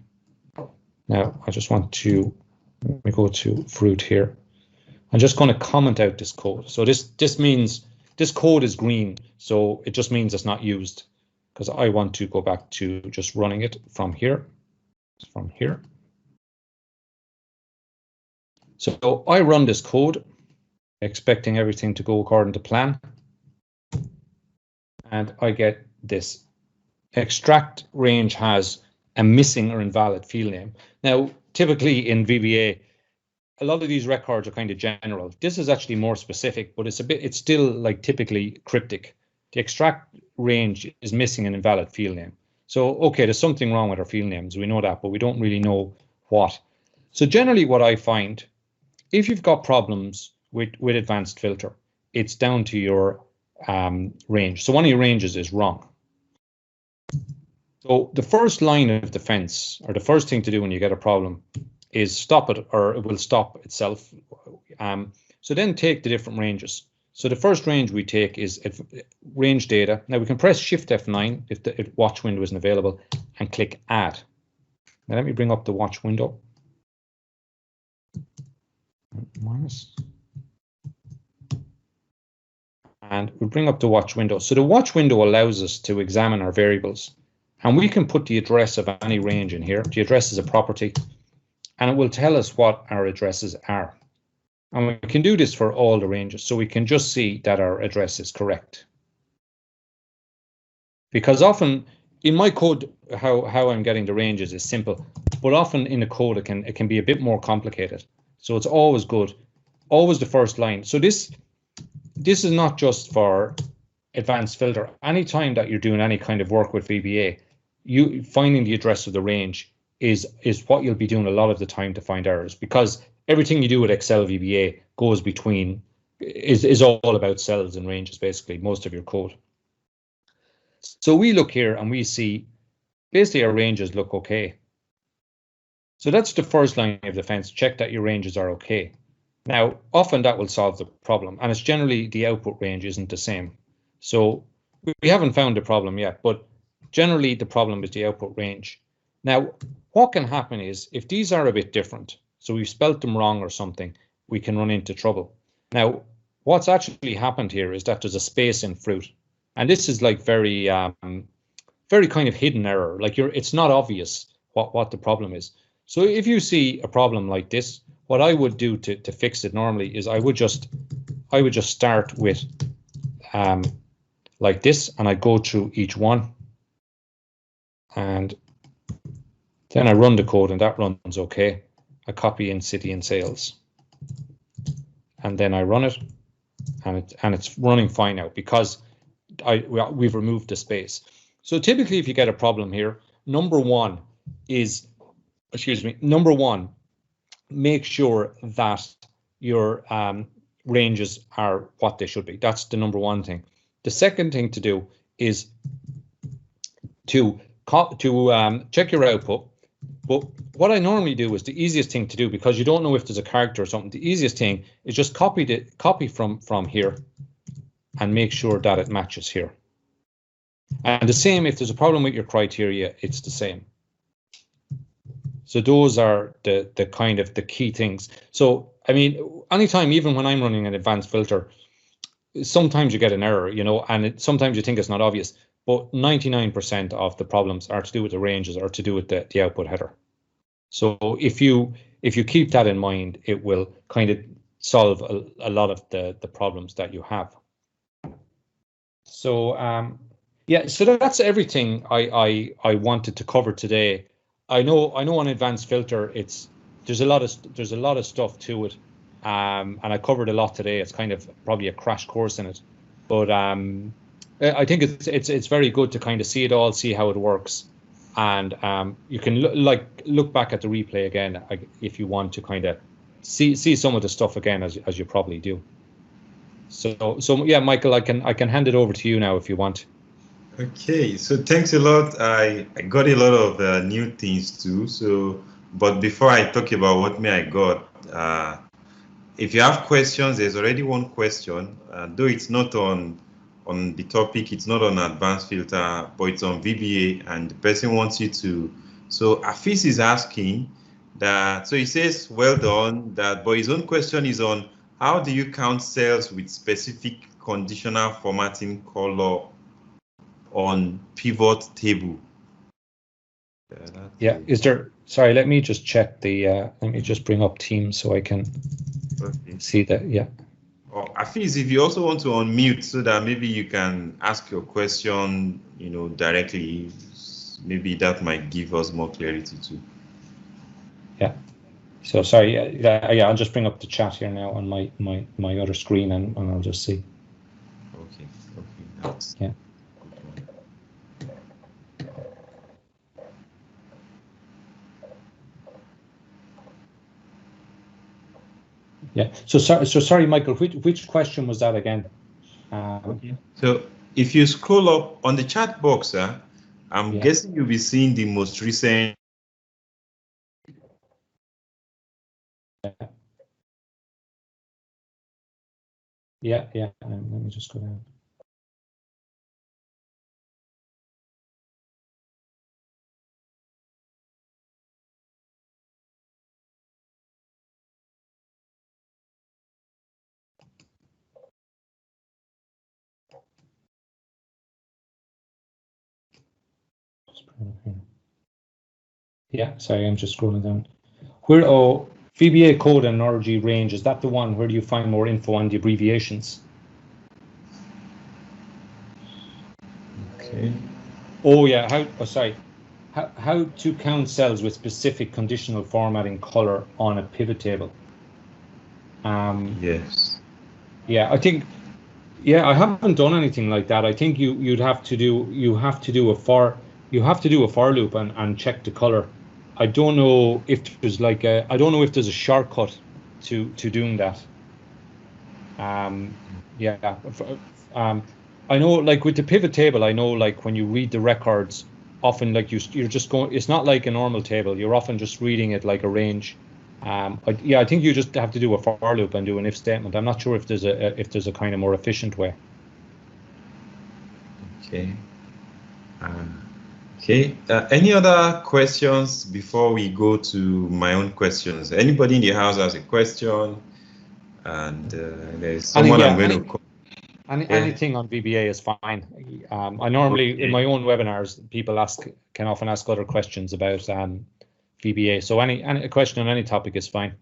Now I just want to let me go to fruit here. I'm just going to comment out this code. So this means this code is green, so it just means it's not used, because I want to go back to just running it from here. So I run this code, expecting everything to go according to plan, and I get this. Extract range has a missing or invalid field name. Now, typically in VBA, a lot of these records are kind of general. This is actually more specific, but it's still like typically cryptic. The extract range is missing an invalid field name. So, okay, there's something wrong with our field names. We know that, but we don't really know what. So generally what I find, if you've got problems with advanced filter, it's down to your range. So one of your ranges is wrong. So the first line of defense, or the first thing to do when you get a problem, is stop it, or it will stop itself. So then take the different ranges. So the first range we take is range data. Now we can press Shift F9 if the watch window isn't available and click Add. Now let me bring up the watch window. Minus. And we'll bring up the watch window. So the watch window allows us to examine our variables. And we can put the address of any range in here. The address is a property, and it will tell us what our addresses are. And we can do this for all the ranges, so we can just see that our address is correct. Because often in my code, how I'm getting the ranges is simple, but often in the code it can be a bit more complicated. So it's always good, always the first line. So this is not just for advanced filter. Anytime that you're doing any kind of work with VBA, you finding the address of the range is what you'll be doing a lot of the time to find errors, because everything you do with Excel VBA goes between is all about cells and ranges, basically most of your code. So we look here and we see basically our ranges look okay. So that's the first line of defense. Check that your ranges are okay. Now often that will solve the problem, and it's generally the output range isn't the same. So we haven't found the problem yet, but generally the problem is the output range. Now, what can happen is if these are a bit different, so we've spelt them wrong or something, we can run into trouble. Now, what's actually happened here is that there's a space in fruit, and this is like very kind of hidden error. Like it's not obvious what the problem is. So if you see a problem like this, what I would do to fix it normally is I would just start with like this, and I go through each one, and then I run the code, and that runs okay. I copy in city and sales, and then I run it, and it's running fine now because we've removed the space. So typically, if you get a problem here, number one, make sure that your ranges are what they should be. That's the number one thing. The second thing to do is to check your output. But what I normally do is the easiest thing to do, because you don't know if there's a character or something. The easiest thing is just copy from here, and make sure that it matches here. And the same, if there's a problem with your criteria, it's the same. So those are the kind of the key things. So, I mean, anytime, even when I'm running an advanced filter, sometimes you get an error, you know, and sometimes you think it's not obvious, but 99% of the problems are to do with the ranges or to do with the output header. So if you keep that in mind, it will kind of solve a lot of the problems that you have. So yeah, so that's everything I wanted to cover today. I know on advanced filter there's a lot of stuff to it, and I covered a lot today. It's kind of probably a crash course in it, but I think it's very good to kind of see it all, see how it works, and you can look back at the replay again if you want to kind of see some of the stuff again as you probably do. So yeah, Michael, I can hand it over to you now if you want. Okay, so thanks a lot. I got a lot of new things too. So, but before I talk about what I got, if you have questions, there's already one question. Though it's not on the topic, it's not on advanced filter, but it's on VBA, and the person wants you to. So Afis is asking that. So he says, "Well done." That, but his own question is on how do you count cells with specific conditional formatting color on pivot table? Yeah, is there, sorry, let me just check the, let me just bring up Teams so I can see that, yeah. Or Afiz, if you also want to unmute so that maybe you can ask your question, you know, directly, maybe that might give us more clarity too. Yeah, so sorry, yeah, I'll just bring up the chat here now on my other screen and I'll just see. Okay, that's yeah. Yeah. So sorry, Michael. Which question was that again? Okay. So if you scroll up on the chat box, I'm guessing you'll be seeing the most recent. Yeah. Let me just go down. Yeah, sorry, I'm just scrolling down. Where, VBA code and RG range, is that the one where do you find more info on the abbreviations? Okay. Oh yeah, how to count cells with specific conditional formatting color on a pivot table? Yes. Yeah, I think, yeah, I haven't done anything like that. I think you have to do a for loop and check the color. I don't know if there's like I don't know if there's a shortcut to doing that. Yeah. I know, like with the pivot table, I know like when you read the records, often like you're just going. It's not like a normal table. You're often just reading it like a range. Yeah, I think you just have to do a for loop and do an if statement. I'm not sure if there's a kind of more efficient way. Okay. Okay. Any other questions before we go to my own questions? Anybody in the house has a question? And there's someone I'm going to call. Anything on VBA is fine. I normally, in my own webinars, people can often ask other questions about VBA. So any question on any topic is fine.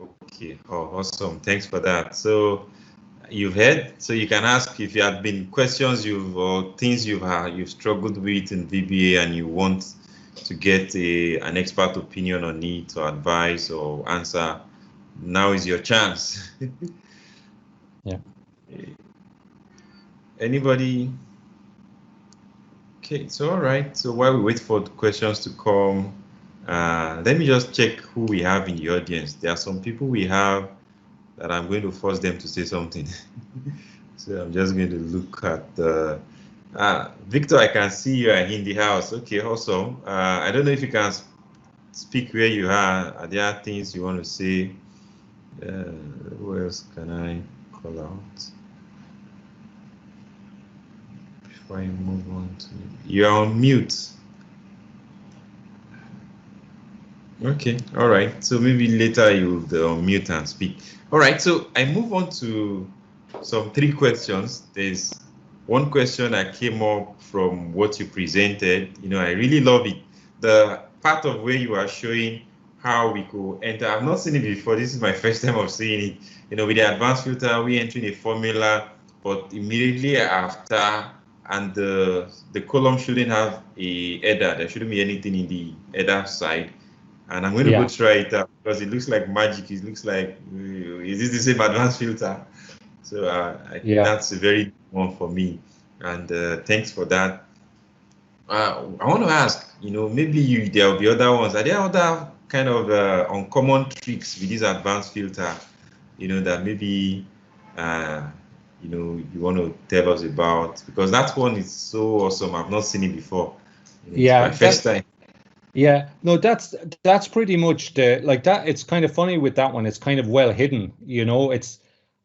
Okay. Oh, awesome. Thanks for that. So you've heard, so you can ask if you have been questions or things you've struggled with in VBA and you want to get an expert opinion on it or advice or answer. Now is your chance. Yeah. Anybody? Okay, so all right. So while we wait for the questions to come, let me just check who we have in the audience. There are some people we have that I'm going to force them to say something. So I'm just going to look at the Victor, I can see you are in the house. Okay, awesome. I don't know if you can speak where you are. Are there things you want to say? Who else can I call out? Before I move on to, you're on mute. Okay, all right. So maybe later you'll unmute and speak. All right, so I move on to some 3 questions. There's one question that came up from what you presented. I really love it. The part of where you are showing how we could enter. I've not seen it before. This is my first time of seeing it. With the advanced filter, we entering a formula, but immediately after, and the column shouldn't have a header. There shouldn't be anything in the header side. And I'm going to go try it out because it looks like magic. It looks like, is this the same advanced filter? So I think that's a very good one for me. And thanks for that. I want to ask, maybe there will be other ones. Are there other kind of uncommon tricks with this advanced filter, that maybe, you want to tell us about? Because that one is so awesome. I've not seen it before. It's my first time. Yeah, no, that's pretty much that. It's kind of funny with that one. It's kind of well hidden, It's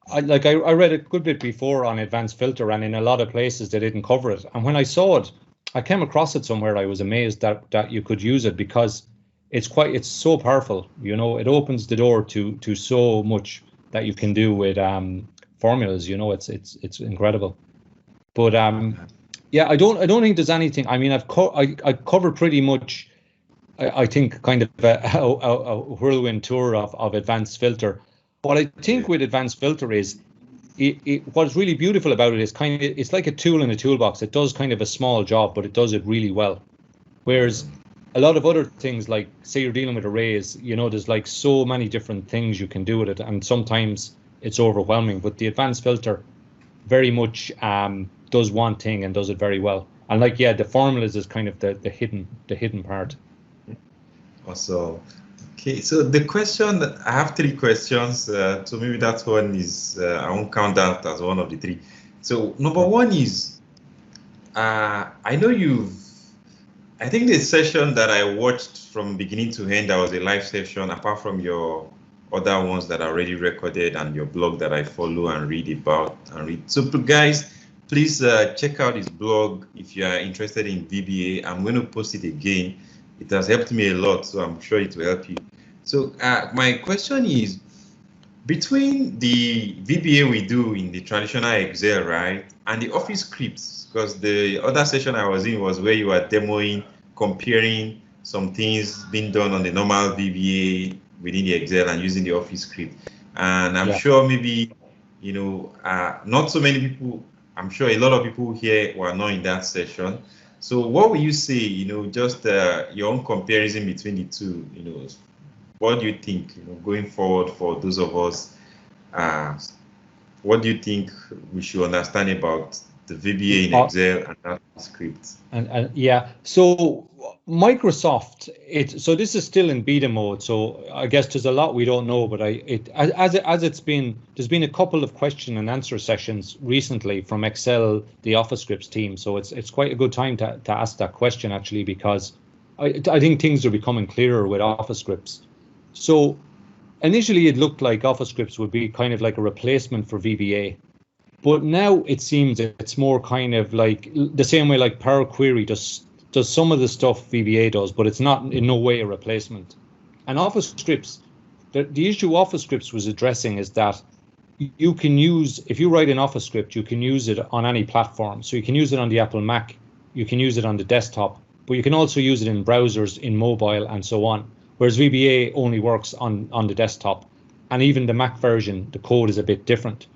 I read a good bit before on advanced filter, and in a lot of places they didn't cover it. And when I saw it, I came across it somewhere. I was amazed that you could use it because it's so powerful. It opens the door to so much that you can do with formulas. It's incredible. But yeah, I don't think there's anything. I mean, I covered pretty much. I think kind of a whirlwind tour of advanced filter. What I think with advanced filter is, what's really beautiful about it is it's like a tool in a toolbox. It does kind of a small job, but it does it really well. Whereas a lot of other things, like say you're dealing with arrays, there's like so many different things you can do with it, and sometimes it's overwhelming. But the advanced filter very much does one thing and does it very well. And the formulas is kind of the hidden part. Also, okay, so the question, I have 3 questions, so maybe that one is, I won't count that as one of the 3. So number 1 is, I know I think the session that I watched from beginning to end, that was a live session, apart from your other ones that are already recorded and your blog that I follow and read about So guys, please check out his blog if you are interested in VBA. I'm going to post it again. It has helped me a lot, so I'm sure it will help you. So my question is, between the VBA we do in the traditional Excel, right, and the Office scripts, because the other session I was in was where you were demoing, comparing some things being done on the normal VBA within the Excel and using the Office script. And I'm sure maybe, not so many people, I'm sure a lot of people here were not in that session. So what will you say, just your own comparison between the two, what do you think, going forward for those of us, what do you think we should understand about the VBA in Excel and that script? And yeah, so Microsoft, so this is still in beta mode, so I guess there's a lot we don't know, but there's been a couple of question and answer sessions recently from Excel, the Office scripts team, so it's quite a good time to ask that question actually, because I think things are becoming clearer with Office scripts. So initially it looked like Office scripts would be kind of like a replacement for VBA, but now it seems it's more kind of like the same way like Power Query does some of the stuff VBA does, but it's not in no way a replacement. And Office scripts, the issue Office scripts was addressing is that you can use, if you write an Office script, you can use it on any platform. So you can use it on the Apple Mac, you can use it on the desktop, but you can also use it in browsers, in mobile, and so on. Whereas VBA only works on the desktop, and even the Mac version, the code is a bit different.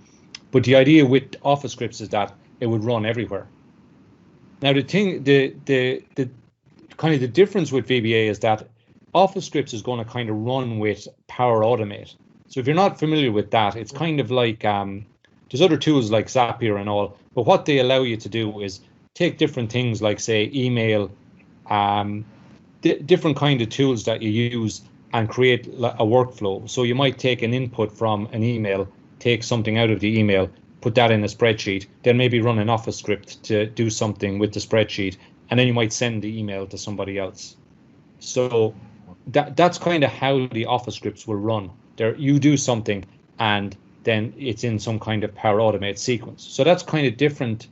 But the idea with Office scripts is that it would run everywhere. Now the kind of the difference with VBA is that Office scripts is going to kind of run with Power Automate. So if you're not familiar with that, it's kind of like there's other tools like Zapier and all, but what they allow you to do is take different things like say email, different kind of tools that you use and create a workflow. So you might take an input from an email, take something out of the email, put that in a spreadsheet, then maybe run an Office script to do something with the spreadsheet, and then you might send the email to somebody else. So that's kind of how the Office scripts will run. You do something and then it's in some kind of Power Automate sequence. So that's kind of different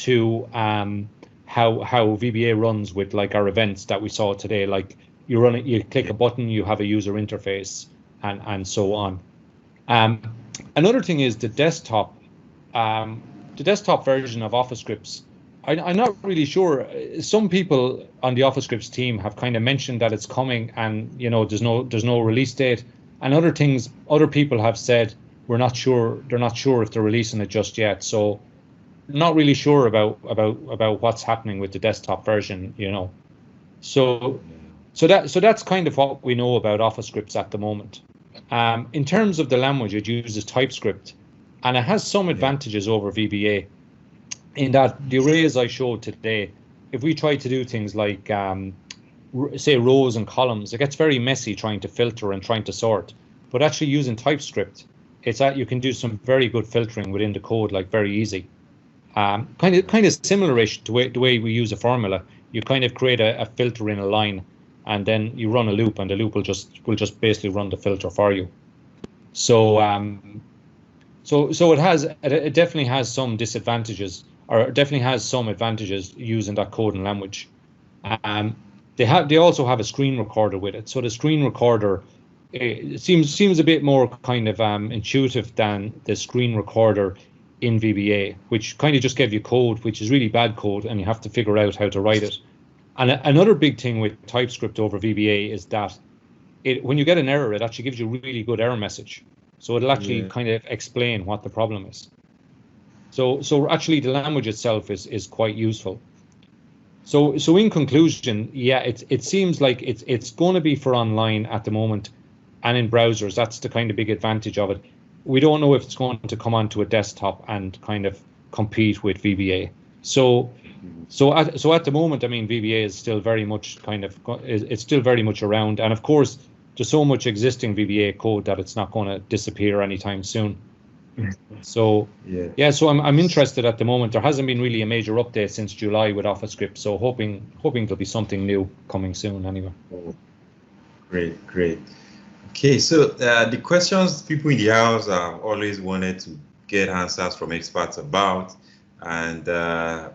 to how VBA runs with like our events that we saw today. Like you run it, you click a button, you have a user interface, and so on. Another thing is the desktop version of OfficeScripts. I'm not really sure. Some people on the OfficeScripts team have kind of mentioned that it's coming, and there's no release date. And other people have said we're not sure. They're not sure if they're releasing it just yet. So not really sure about what's happening with the desktop version. So that's kind of what we know about OfficeScripts at the moment. In terms of the language, it uses TypeScript, and it has some advantages over VBA. In that the arrays I showed today, if we try to do things like say rows and columns, it gets very messy trying to filter and trying to sort. But actually using TypeScript, it's that you can do some very good filtering within the code, like very easy. Kind of similar-ish to the way we use a formula. You kind of create a filter in a line, and then you run a loop, and the loop will just basically run the filter for you. So so it definitely has some disadvantages, or it definitely has some advantages using that coding language. They also have a screen recorder with it. So the screen recorder, it seems a bit more kind of intuitive than the screen recorder in VBA, which kind of just gave you code, which is really bad code, and you have to figure out how to write it. And another big thing with TypeScript over VBA is that when you get an error, it actually gives you a really good error message. So it'll actually kind of explain what the problem is. So actually the language itself is quite useful. So in conclusion, yeah, it seems like it's going to be for online at the moment, and in browsers. That's the kind of big advantage of it. We don't know if it's going to come onto a desktop and kind of compete with VBA. So at the moment, I mean, VBA is still very much it's still very much around, and of course there's so much existing VBA code that it's not going to disappear anytime soon. So so I'm interested at the moment. There hasn't been really a major update since July with OfficeScript, so hoping there'll be something new coming soon anyway. Great. Okay, so the questions people in the house have always wanted to get answers from experts about, and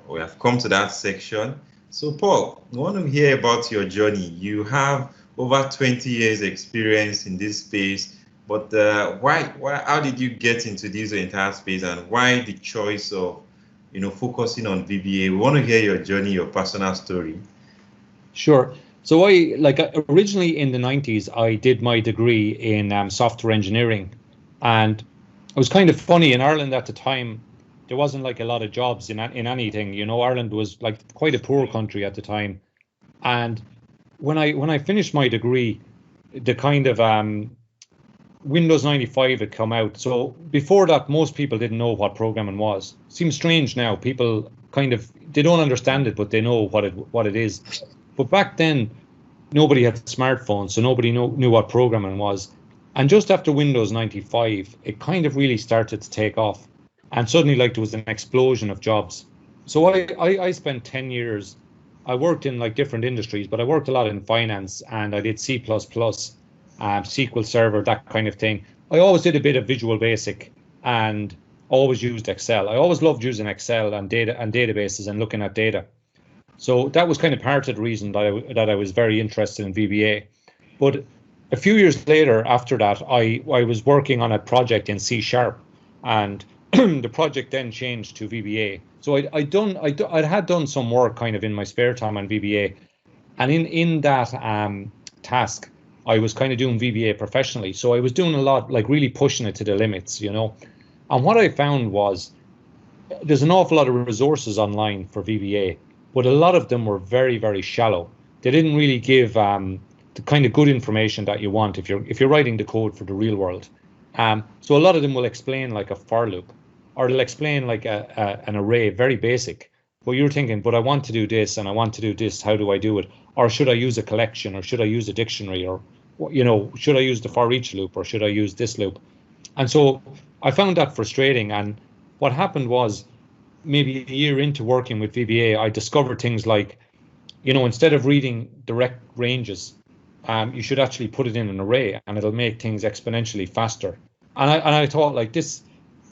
we have come to that section. So Paul, I want to hear about your journey. You have over 20 years experience in this space, but how did you get into this entire space, and why the choice of focusing on VBA? We want to hear your journey, your personal story. Sure. So originally in the 90s, I did my degree in software engineering, and it was kind of funny. In Ireland at the time, there wasn't like a lot of jobs in anything. Ireland was like quite a poor country at the time, and when I finished my degree, the kind of Windows 95 had come out. So before that, most people didn't know what programming was. Seems strange now. People they don't understand it, but they know what it is. But back then, nobody had smartphones, so nobody knew what programming was. And just after Windows 95, it kind of really started to take off. And suddenly, there was an explosion of jobs. So I spent 10 years. I worked in different industries, but I worked a lot in finance, and I did C++, SQL Server, that kind of thing. I always did a bit of Visual Basic, and always used Excel. I always loved using Excel and databases and looking at data. So that was kind of part of the reason that I was very interested in VBA. But a few years later, after that, I was working on a project in C#, and the project then changed to VBA. So I had done some work kind of in my spare time on VBA, and in that task, I was kind of doing VBA professionally. So I was doing a lot, really pushing it to the limits, And what I found was there's an awful lot of resources online for VBA, but a lot of them were very, very shallow. They didn't really give the kind of good information that you want if you're writing the code for the real world. So a lot of them will explain like a for loop, or they'll explain like an array, very basic. But you're thinking, but I want to do this and I want to do this. How do I do it? Or should I use a collection, or should I use a dictionary, or should I use the for each loop, or should I use this loop? And so I found that frustrating. And what happened was, maybe a year into working with VBA, I discovered things like, instead of reading direct ranges, you should actually put it in an array, and it'll make things exponentially faster. And I thought, this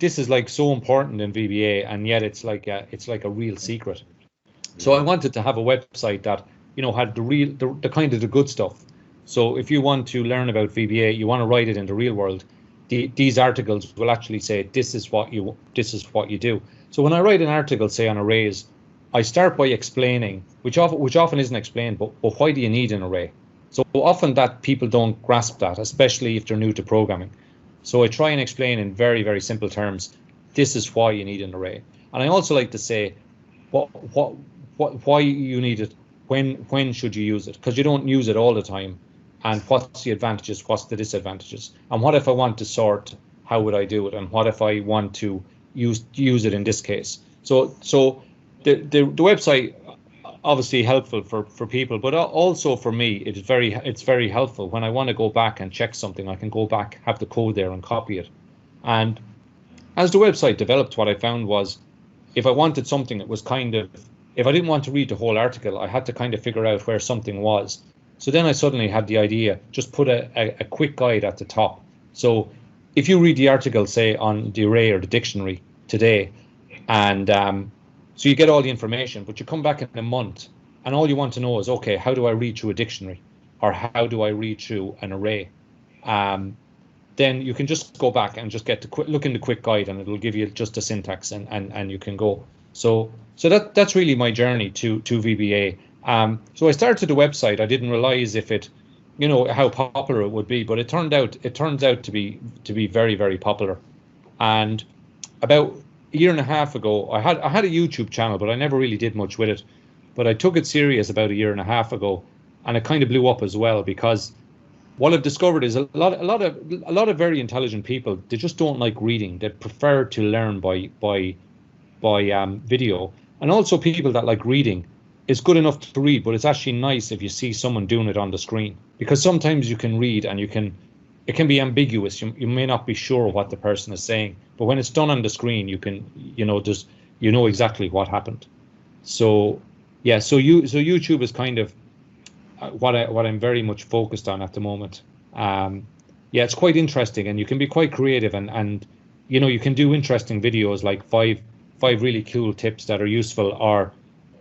this is like so important in VBA, and yet it's like a real secret. So I wanted to have a website that, you know, had the kind of the good stuff. So if you want to learn about VBA, you want to write it in the real world, these articles will actually say this is what you do. So when I write an article, say on arrays, I start by explaining, which often isn't explained, but why do you need an array? So often that people don't grasp that, especially if they're new to programming. So I try and explain in very, very simple terms, this is why you need an array. And I also like to say why you need it, when should you use it? Because you don't use it all the time. And what's the advantages, what's the disadvantages? And what if I want to sort, how would I do it? And what if I want to use it in this case? So the website, obviously helpful for people, but also for me, it's very helpful. When I want to go back and check something, I can go back, have the code there and copy it. And as the website developed, what I found was, if I wanted something that was kind of, if I didn't want to read the whole article, I had to kind of figure out where something was. So then I suddenly had the idea, just put a quick guide at the top. So if you read the article, say on the array or the dictionary today, and so you get all the information, but you come back in a month and all you want to know is, okay, how do I read through a dictionary, or how do I read through an array? Then you can just go back and just look in the quick guide, and it'll give you just the syntax, and you can go. So that's really my journey to VBA. So I started the website. I didn't realize if it, you know, how popular it would be, but it turns out to be very, very popular. And about a year and a half ago, I had a YouTube channel, but I never really did much with it. But I took it serious about a year and a half ago, and it kind of blew up as well, because what I've discovered is a lot of very intelligent people, they just don't like reading. They prefer to learn by video. And also people that like reading, it's good enough to read, but it's actually nice if you see someone doing it on the screen, because sometimes you can read and it can be ambiguous. You may not be sure what the person is saying, but when it's done on the screen, you can, you know exactly what happened. So yeah, so YouTube is kind of what I'm very much focused on at the moment. Yeah, it's quite interesting, and you can be quite creative, and you know, you can do interesting videos like five really cool tips that are useful. Or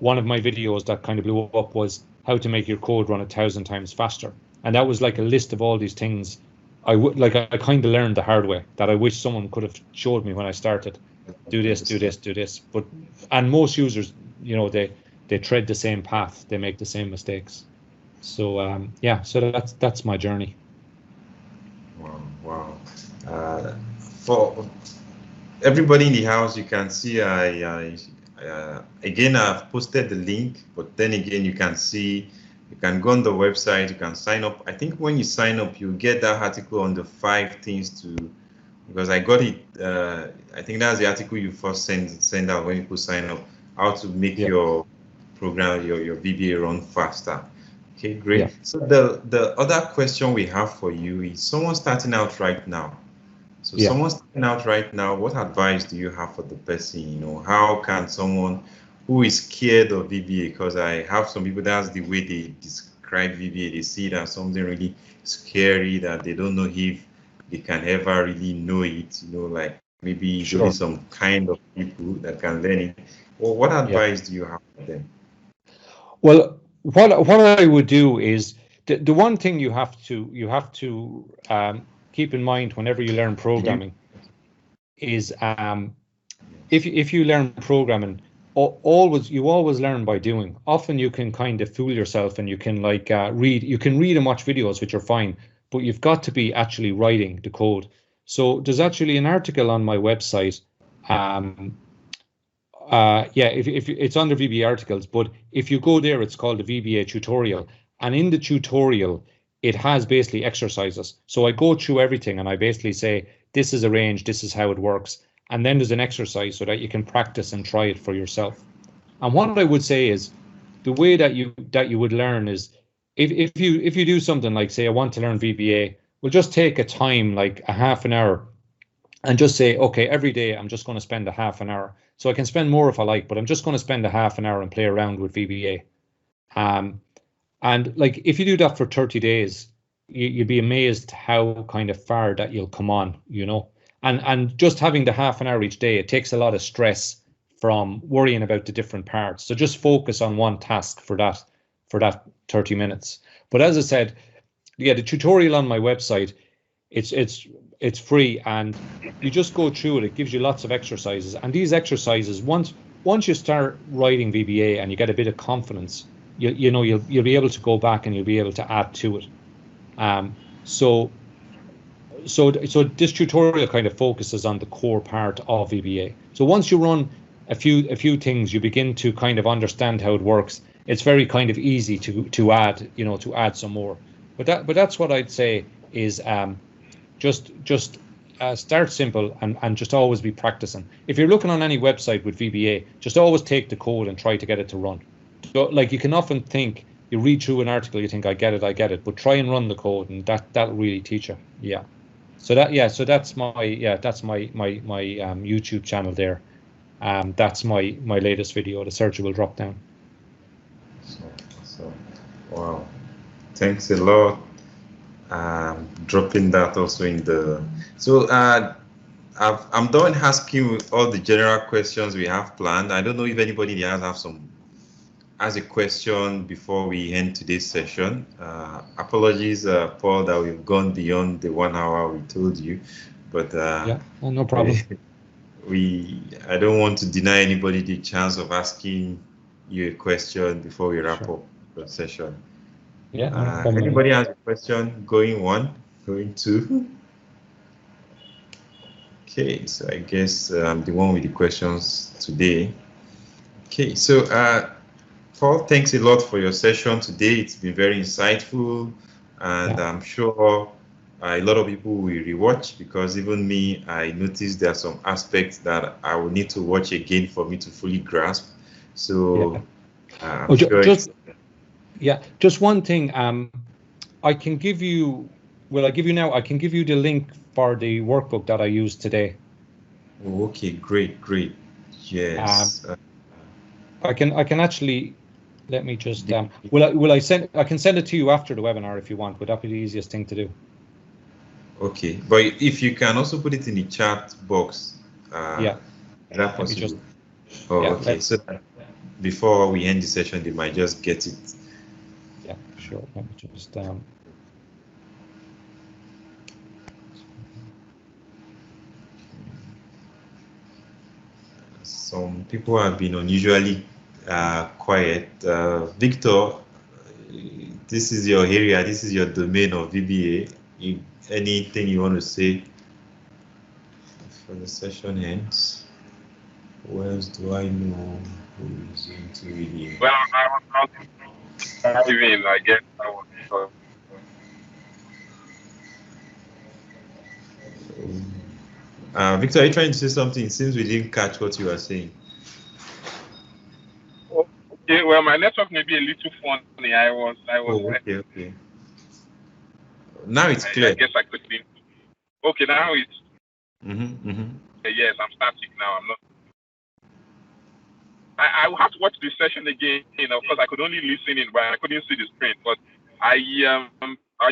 one of my videos that kind of blew up was how to make your code run 1,000 times faster, and that was like a list of all these things I kind of learned the hard way, that I wish someone could have showed me when I started. Do this, do this, do this. And most users, you know, they tread the same path, they make the same mistakes. So yeah, so that's my journey. Wow. For everybody in the house, you can see again, I've posted the link, but then again, you can see, you can go on the website, you can sign up. I think when you sign up, you get that article on the 5 things to, because I got it, I think that's the article you first send out when you sign up, how to make your program, your VBA run faster. Okay, great. Yeah. So the other question we have for you is, someone starting out right now. So someone starting out right now, what advice do you have for the person? You know, how can someone who is scared of VBA, because I have some people, that's the way they describe VBA, they see it as something really scary, that they don't know if they can ever really know it, you know, like maybe only some kind of people that can learn it. Well, what advice do you have for them? Well, what I would do is, the one thing you have to keep in mind whenever you learn programming is, if you learn programming, you always learn by doing. Often you can kind of fool yourself, and you can read and watch videos, which are fine, but you've got to be actually writing the code. So there's actually an article on my website. If it's under VBA articles, but if you go there, it's called the VBA tutorial, and in the tutorial it has basically exercises. So I go through everything, and I basically say, this is arranged, this is how it works, and then there's an exercise so that you can practice and try it for yourself. And what I would say is, the way that you would learn is, if you do something like, say, I want to learn VBA, we'll just take a time, like a half an hour, and just say, okay, every day I'm just going to spend a half an hour. So I can spend more if I like, but I'm just going to spend a half an hour and play around with VBA. And like, if you do that for 30 days, you'd be amazed how kind of far that you'll come on, you know. and just having the half an hour each day, it takes a lot of stress from worrying about the different parts. So just focus on one task for that 30 minutes. But as I said, yeah, the tutorial on my website, it's free, and you just go through it. It gives you lots of exercises, and these exercises, once you start writing VBA and you get a bit of confidence, you'll be able to go back and you'll be able to add to it. So this tutorial kind of focuses on the core part of VBA. So once you run a few things, you begin to kind of understand how it works. It's very kind of easy to add some more. But that's what I'd say is just start simple and just always be practicing. If you're looking on any website with VBA, just always take the code and try to get it to run. So, like, you can often think, you read through an article, you think, I get it, but try and run the code, and that'll really teach you. Yeah. So that's my YouTube channel there. That's my latest video. The search will drop down. So wow, thanks a lot. Dropping that also in the. So I'm done asking all the general questions we have planned. I don't know if anybody else has a question before we end today's session. Apologies, Paul, that we've gone beyond the 1 hour we told you, but yeah, no problem. I don't want to deny anybody the chance of asking you a question before we wrap up the session. Yeah. Anybody has a question? Going one, going two. Okay, so I guess I'm the one with the questions today. Okay, so Paul, thanks a lot for your session today. It's been very insightful, and I'm sure a lot of people will rewatch, because even me, I noticed there are some aspects that I will need to watch again for me to fully grasp. So just one thing. I can give you. Will I give you now? I can give you the link for the workbook that I used today. Oh, okay, great. Yes. I can actually. Let me just. Will I send? I can send it to you after the webinar if you want. Would that be the easiest thing to do? Okay, but if you can also put it in the chat box. Yeah. Is that possible? Okay. So before we end the session, they might just get it. Yeah, sure. Let me just. Some people have been unusually quiet. Victor, this is your area. This is your domain of VBA. Anything you want to say before the session ends? Who else do I know who is into VBA? Well, I guess I was. Victor, are you trying to say something? It seems we didn't catch what you were saying. Okay, well, my network may be a little funny. I was. Okay. Now it's clear. I guess I could be. Okay, now it's. Yes, I'm static now. I'm not. I will have to watch the session again. Of course, I could only listen in, but I couldn't see the screen. But I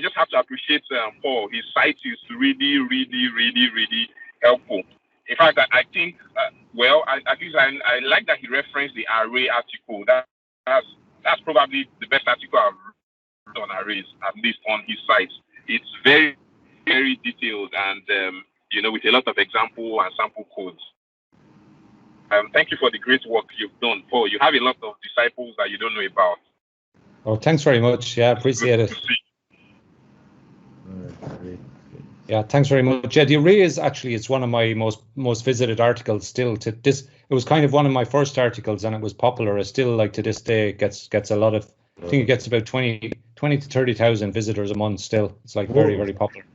just have to appreciate Paul. His site is really helpful. In fact, I think, at least I like that he referenced the array article. That's probably the best article I've read on arrays, at least on his site. It's very detailed and with a lot of example and sample codes. Thank you for the great work you've done, Paul. You have a lot of disciples that you don't know about. Oh, thanks very much. Yeah, appreciate it. Yeah, thanks very much. Yeah, the array is actually, it's one of my most visited articles still. It was kind of one of my first articles, and it was popular. It's still, like, to this day, gets a lot of. I think it gets about 20 to 30,000 visitors a month still. It's like very popular.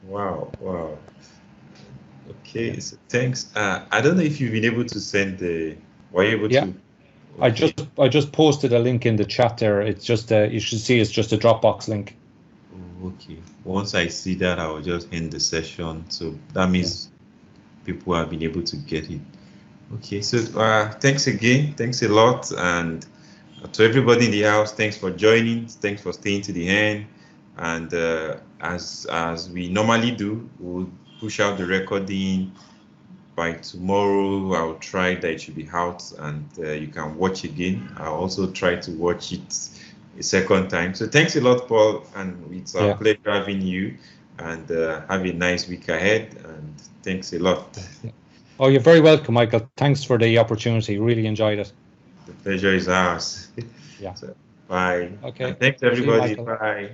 Wow. Okay, so thanks. I don't know if you've been able to send the. Were you able to? Okay. I just posted a link in the chat there. It's just you should see it's just a Dropbox link. Okay. Once I see that, I will just end the session. So that means people have been able to get it. Okay. So thanks again. Thanks a lot, and to everybody in the house, thanks for joining. Thanks for staying to the end. And as we normally do, we'll push out the recording by tomorrow. I'll try that it should be out, and you can watch again. I'll also try to watch it a second time. So thanks a lot, Paul, and it's a pleasure having you, and have a nice week ahead, and thanks a lot. Oh, you're very welcome, Michael. Thanks for the opportunity. Really enjoyed it. The pleasure is ours. Yeah. So, bye. Okay. And thanks, everybody. You, bye.